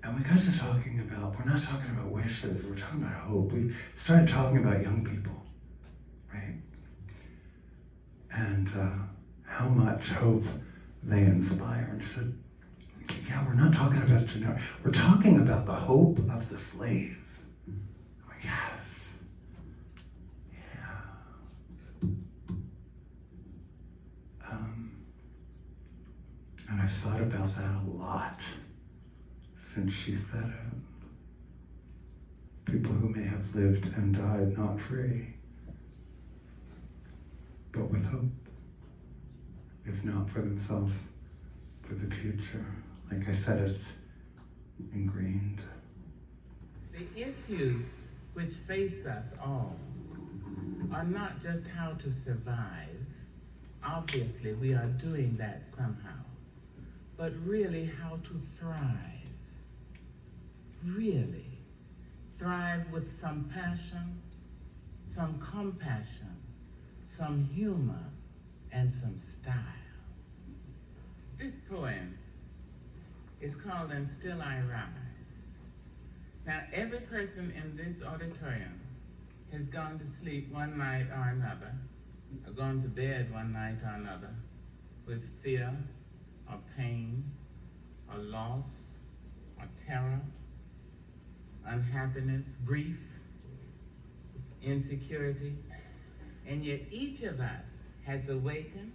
And we got to talking about, we're not talking about wishes, we're talking about hope. We started talking about young people, right? And how much hope they inspire. And she said, yeah, we're not talking about generic, we're talking about the hope of the slave. I'm like, yes. And I've thought about that a lot since she said it. People who may have lived and died not free, but with hope, if not for themselves, for the future. Like I said, it's ingrained. The issues which face us all are not just how to survive. Obviously, we are doing that somehow. But really how to thrive. Really. Thrive with some passion, some compassion, some humor, and some style. This poem is called And Still I Rise. Now, every person in this auditorium has gone to sleep one night or another, or gone to bed one night or another, with fear, or pain, or loss, or terror, unhappiness, grief, insecurity, and yet each of us has awakened,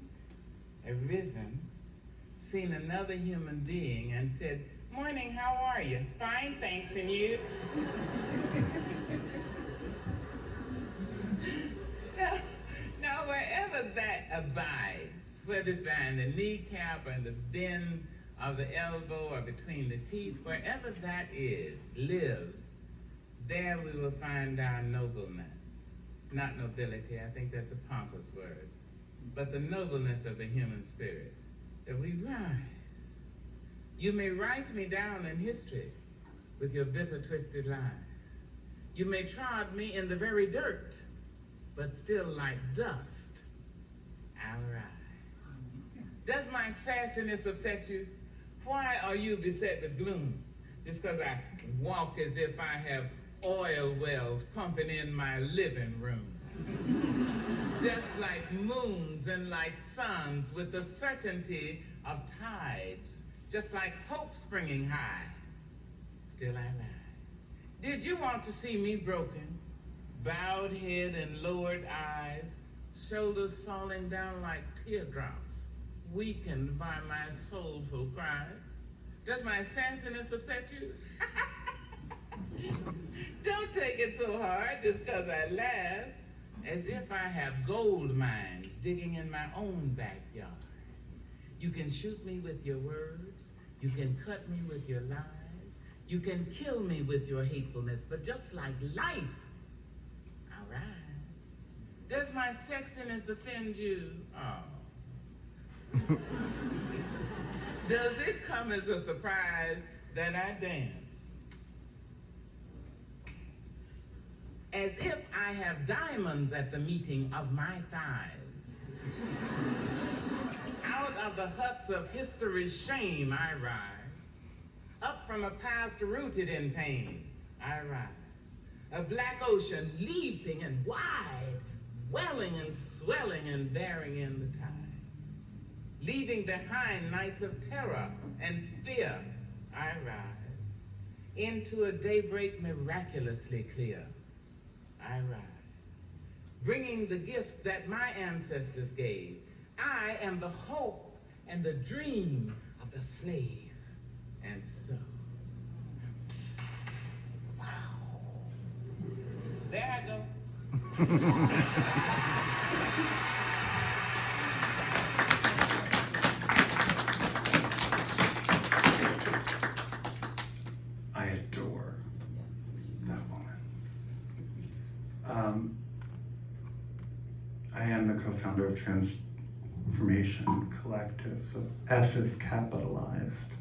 arisen, seen another human being and said, "Morning, how are you?" "Fine, thanks, and you?" Now, wherever that abides, whether it's behind the kneecap or in the bend of the elbow or between the teeth, wherever that is, lives, there we will find our nobleness. Not nobility, I think that's a pompous word, but the nobleness of the human spirit, that we rise. You may write me down in history with your bitter, twisted lies. You may trod me in the very dirt, but still like dust, I'll rise. Does my sassiness upset you? Why are you beset with gloom? Just because I walk as if I have oil wells pumping in my living room. Just like moons and like suns with the certainty of tides, just like hope springing high, still I rise. Did you want to see me broken? Bowed head and lowered eyes, shoulders falling down like teardrops, weakened by my soulful cries? Does my sassiness upset you? Don't take it so hard just because I laugh, as if I have gold mines digging in my own backyard. You can shoot me with your words, you can cut me with your lies, you can kill me with your hatefulness, but just like life, I'll rise. Does my sexiness offend you? Oh. Does it come as a surprise that I dance as if I have diamonds at the meeting of my thighs? Out of the huts of history's shame I rise. Up from a past rooted in pain I rise. A black ocean leaping and wide, welling and swelling and bearing in the tide. Leaving behind nights of terror and fear I rise. into a daybreak miraculously clear, I rise, bringing the gifts that my ancestors gave. I am the hope and the dream of the slave. And so, wow, there I go. I adore that woman. I am the co-founder of Transformation Collective. So F is capitalized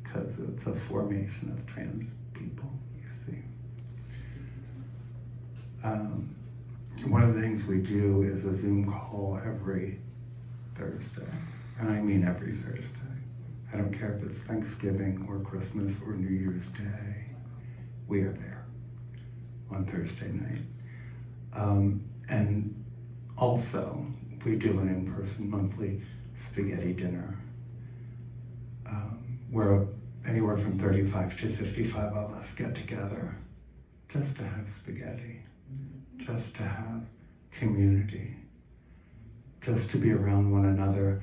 because it's a formation of trans people, you see. One of the things we do is a Zoom call every Thursday, and I mean every Thursday. I don't care if it's Thanksgiving or Christmas or New Year's Day. We are there on Thursday night. And also, we do an in-person monthly spaghetti dinner where anywhere from 35 to 55 of us get together just to have spaghetti, just to have community, just to be around one another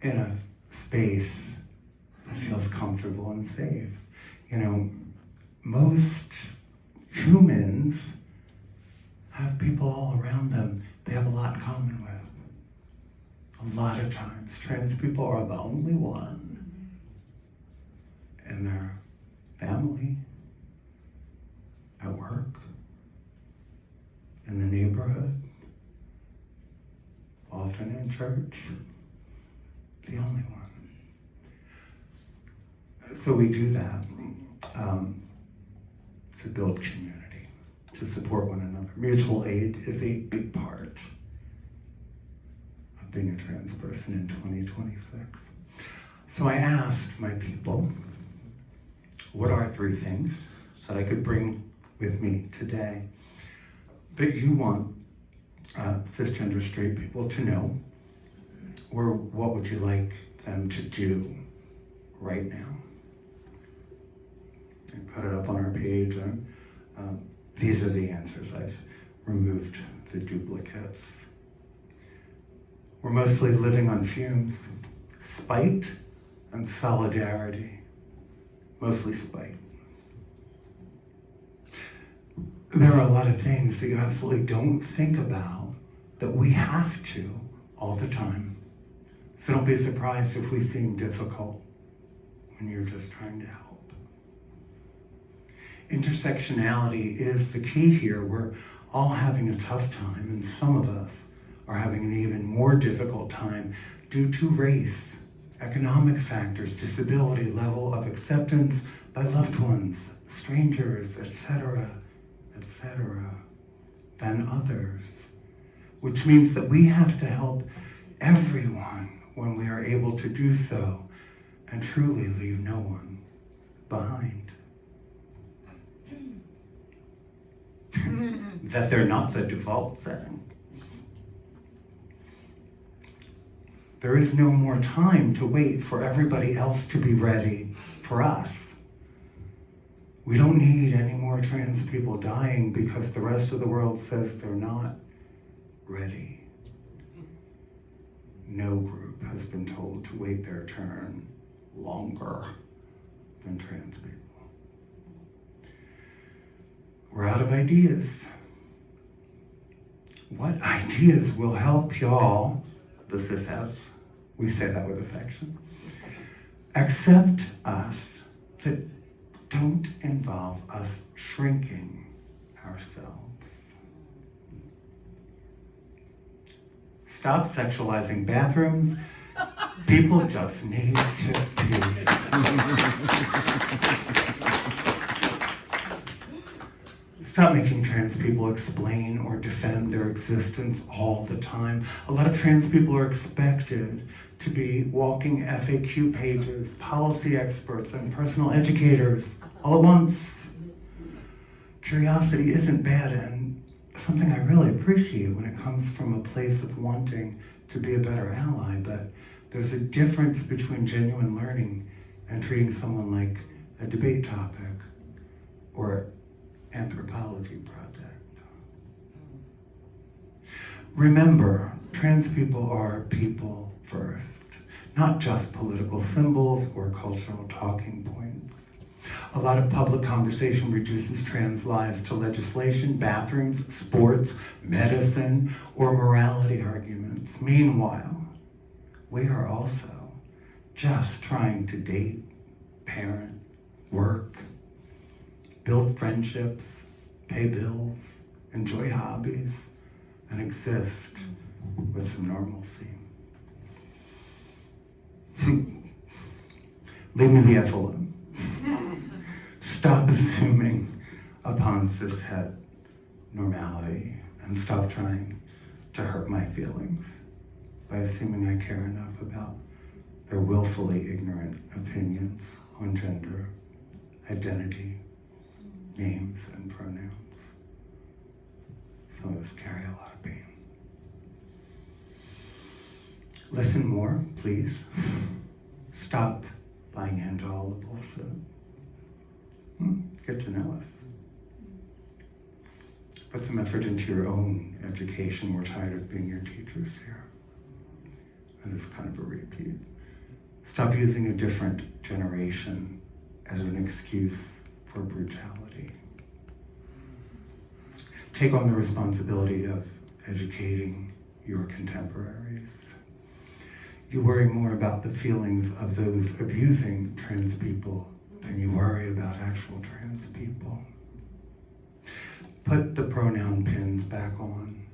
in a space that feels comfortable and safe. You know, most humans have people all around them they have a lot in common with. A lot of times, trans people are the only one in their family, at work, in the neighborhood, often in church, the only one. So we do that to build community, to support one another. Mutual aid is a big part of being a trans person in 2026. So I asked my people, what are 3 things that I could bring with me today that you want cisgender straight people to know, or what would you like them to do right now? And put it up on our page, and these are the answers. I've removed the duplicates. We're mostly living on fumes, spite and solidarity, mostly spite. There are a lot of things that you absolutely don't think about that we have to all the time. So don't be surprised if we seem difficult when you're just trying to help. Intersectionality is the key here. We're all having a tough time, and some of us are having an even more difficult time due to race, economic factors, disability, level of acceptance by loved ones, strangers, etc., than others, which means that we have to help everyone when we are able to do so and truly leave no one behind. That they're not the default setting. There is no more time to wait for everybody else to be ready for us. We don't need any more trans people dying because the rest of the world says they're not ready. No group has been told to wait their turn longer than trans people. We're out of ideas. What ideas will help y'all, the cis-Fs, we say that with a section, accept us that don't involve us shrinking ourselves? Stop sexualizing bathrooms. People just need to pee. Stop making trans people explain or defend their existence all the time. A lot of trans people are expected to be walking FAQ pages, policy experts, and personal educators all at once. Curiosity isn't bad and something I really appreciate when it comes from a place of wanting to be a better ally, but there's a difference between genuine learning and treating someone like a debate topic. or anthropology project. Remember, trans people are people first, not just political symbols or cultural talking points. A lot of public conversation reduces trans lives to legislation, bathrooms, sports, medicine, or morality arguments. Meanwhile, we are also just trying to date, parent, work, build friendships, pay bills, enjoy hobbies, and exist with some normalcy. Leave me the F alone. Stop assuming upon cishet normality and stop trying to hurt my feelings by assuming I care enough about their willfully ignorant opinions on gender, identity, names, and pronouns. Some of us carry a lot of pain. Listen more, please. Stop buying into all the bullshit. Get to know us. Put some effort into your own education. We're tired of being your teachers here. And it's kind of a repeat. Stop using a different generation as an excuse for brutality. Take on the responsibility of educating your contemporaries. You worry more about the feelings of those abusing trans people than you worry about actual trans people. Put the pronoun pins back on.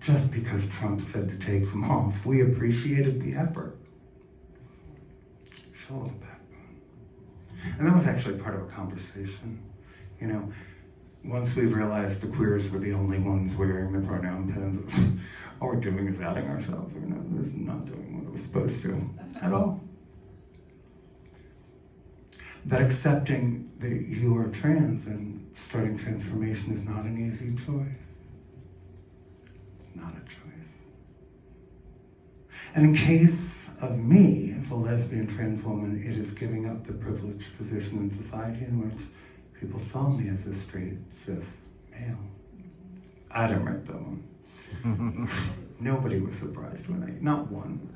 Just because Trump said to take them off, we appreciated the effort. Show a little backbone. And that was actually part of a conversation. You know, once we realized the queers were the only ones wearing the pronoun pins, all we're doing is outing ourselves. This is not doing what we're supposed to at all. That accepting that you are trans and starting transformation is not an easy choice. Not a choice. And in case of me, as a lesbian trans woman, it is giving up the privileged position in society in which people saw me as a straight, cis male. I didn't write that one. Nobody was surprised when not one.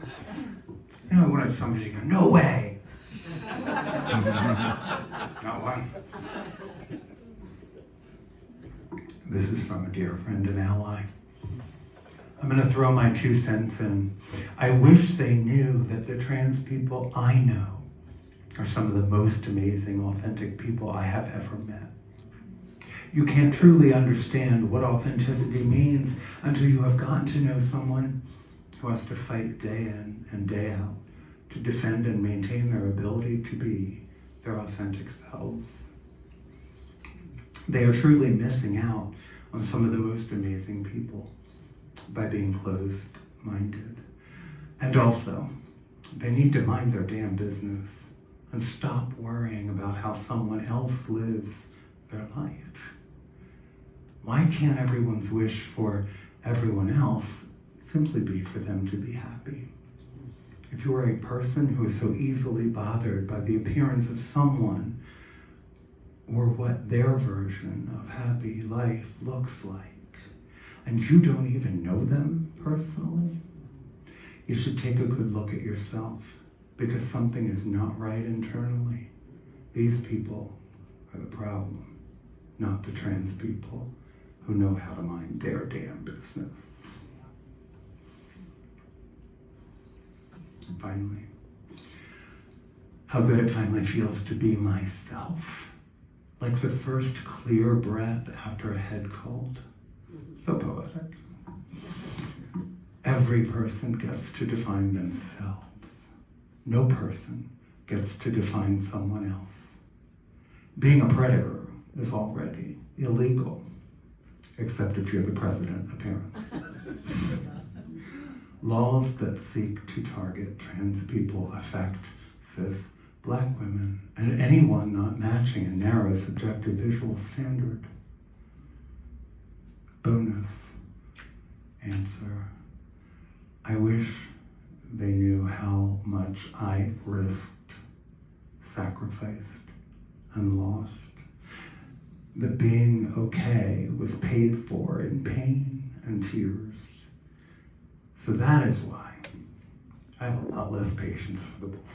You know, I wanted somebody to go, no way. Not one. This is from a dear friend and ally. I'm going to throw my 2 cents in. I wish they knew that the trans people I know are some of the most amazing, authentic people I have ever met. You can't truly understand what authenticity means until you have gotten to know someone who has to fight day in and day out to defend and maintain their ability to be their authentic selves. They are truly missing out on some of the most amazing people by being closed-minded. And also, they need to mind their damn business and stop worrying about how someone else lives their life. Why can't everyone's wish for everyone else simply be for them to be happy? If you are a person who is so easily bothered by the appearance of someone or what their version of happy life looks like, and you don't even know them personally, you should take a good look at yourself, because something is not right internally. These people are the problem, not the trans people who know how to mind their damn business. And finally, how good it finally feels to be myself. Like the first clear breath after a head cold. So poetic. Every person gets to define themselves. No person gets to define someone else. Being a predator is already illegal, except if you're the president, apparently. Laws that seek to target trans people affect cis Black women and anyone not matching a narrow subjective visual standard. Bonus answer. I wish they knew how much I risked, sacrificed, and lost. that being okay was paid for in pain and tears. So that is why I have a lot less patience for the bullshit.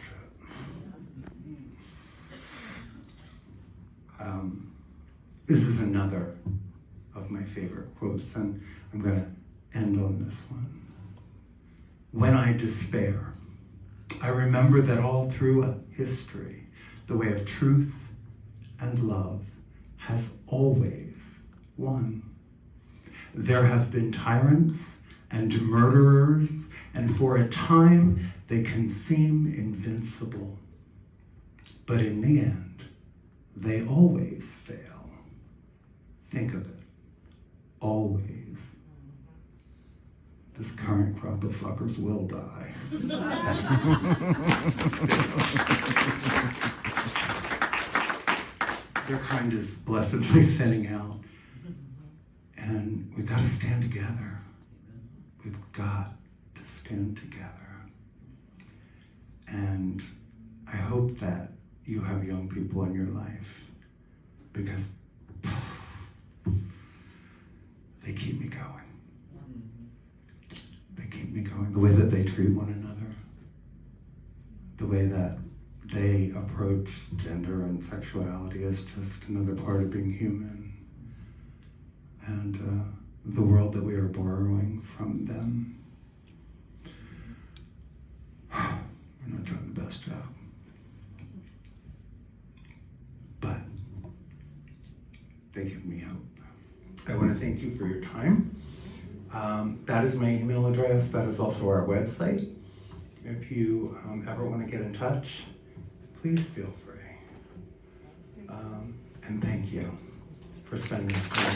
This is another of my favorite quotes, and I'm going to end on this one. When I despair, I remember that all through history, the way of truth and love has always won. There have been tyrants and murderers, and for a time they can seem invincible. But in the end, they always fail. Think of it. Always. This current crop of fuckers will die. Their kind is blessedly thinning out. And we've got to stand together. We've got to stand together. And I hope that you have young people in your life, because they keep me going. They keep me going. The way that they treat one another, the way that they approach gender and sexuality as just another part of being human, and the world that we are borrowing from them. We're not doing the best job. But they give me hope. I want to thank you for your time. That is my email address. That is also our website. If you ever want to get in touch, please feel free. And thank you for spending this time.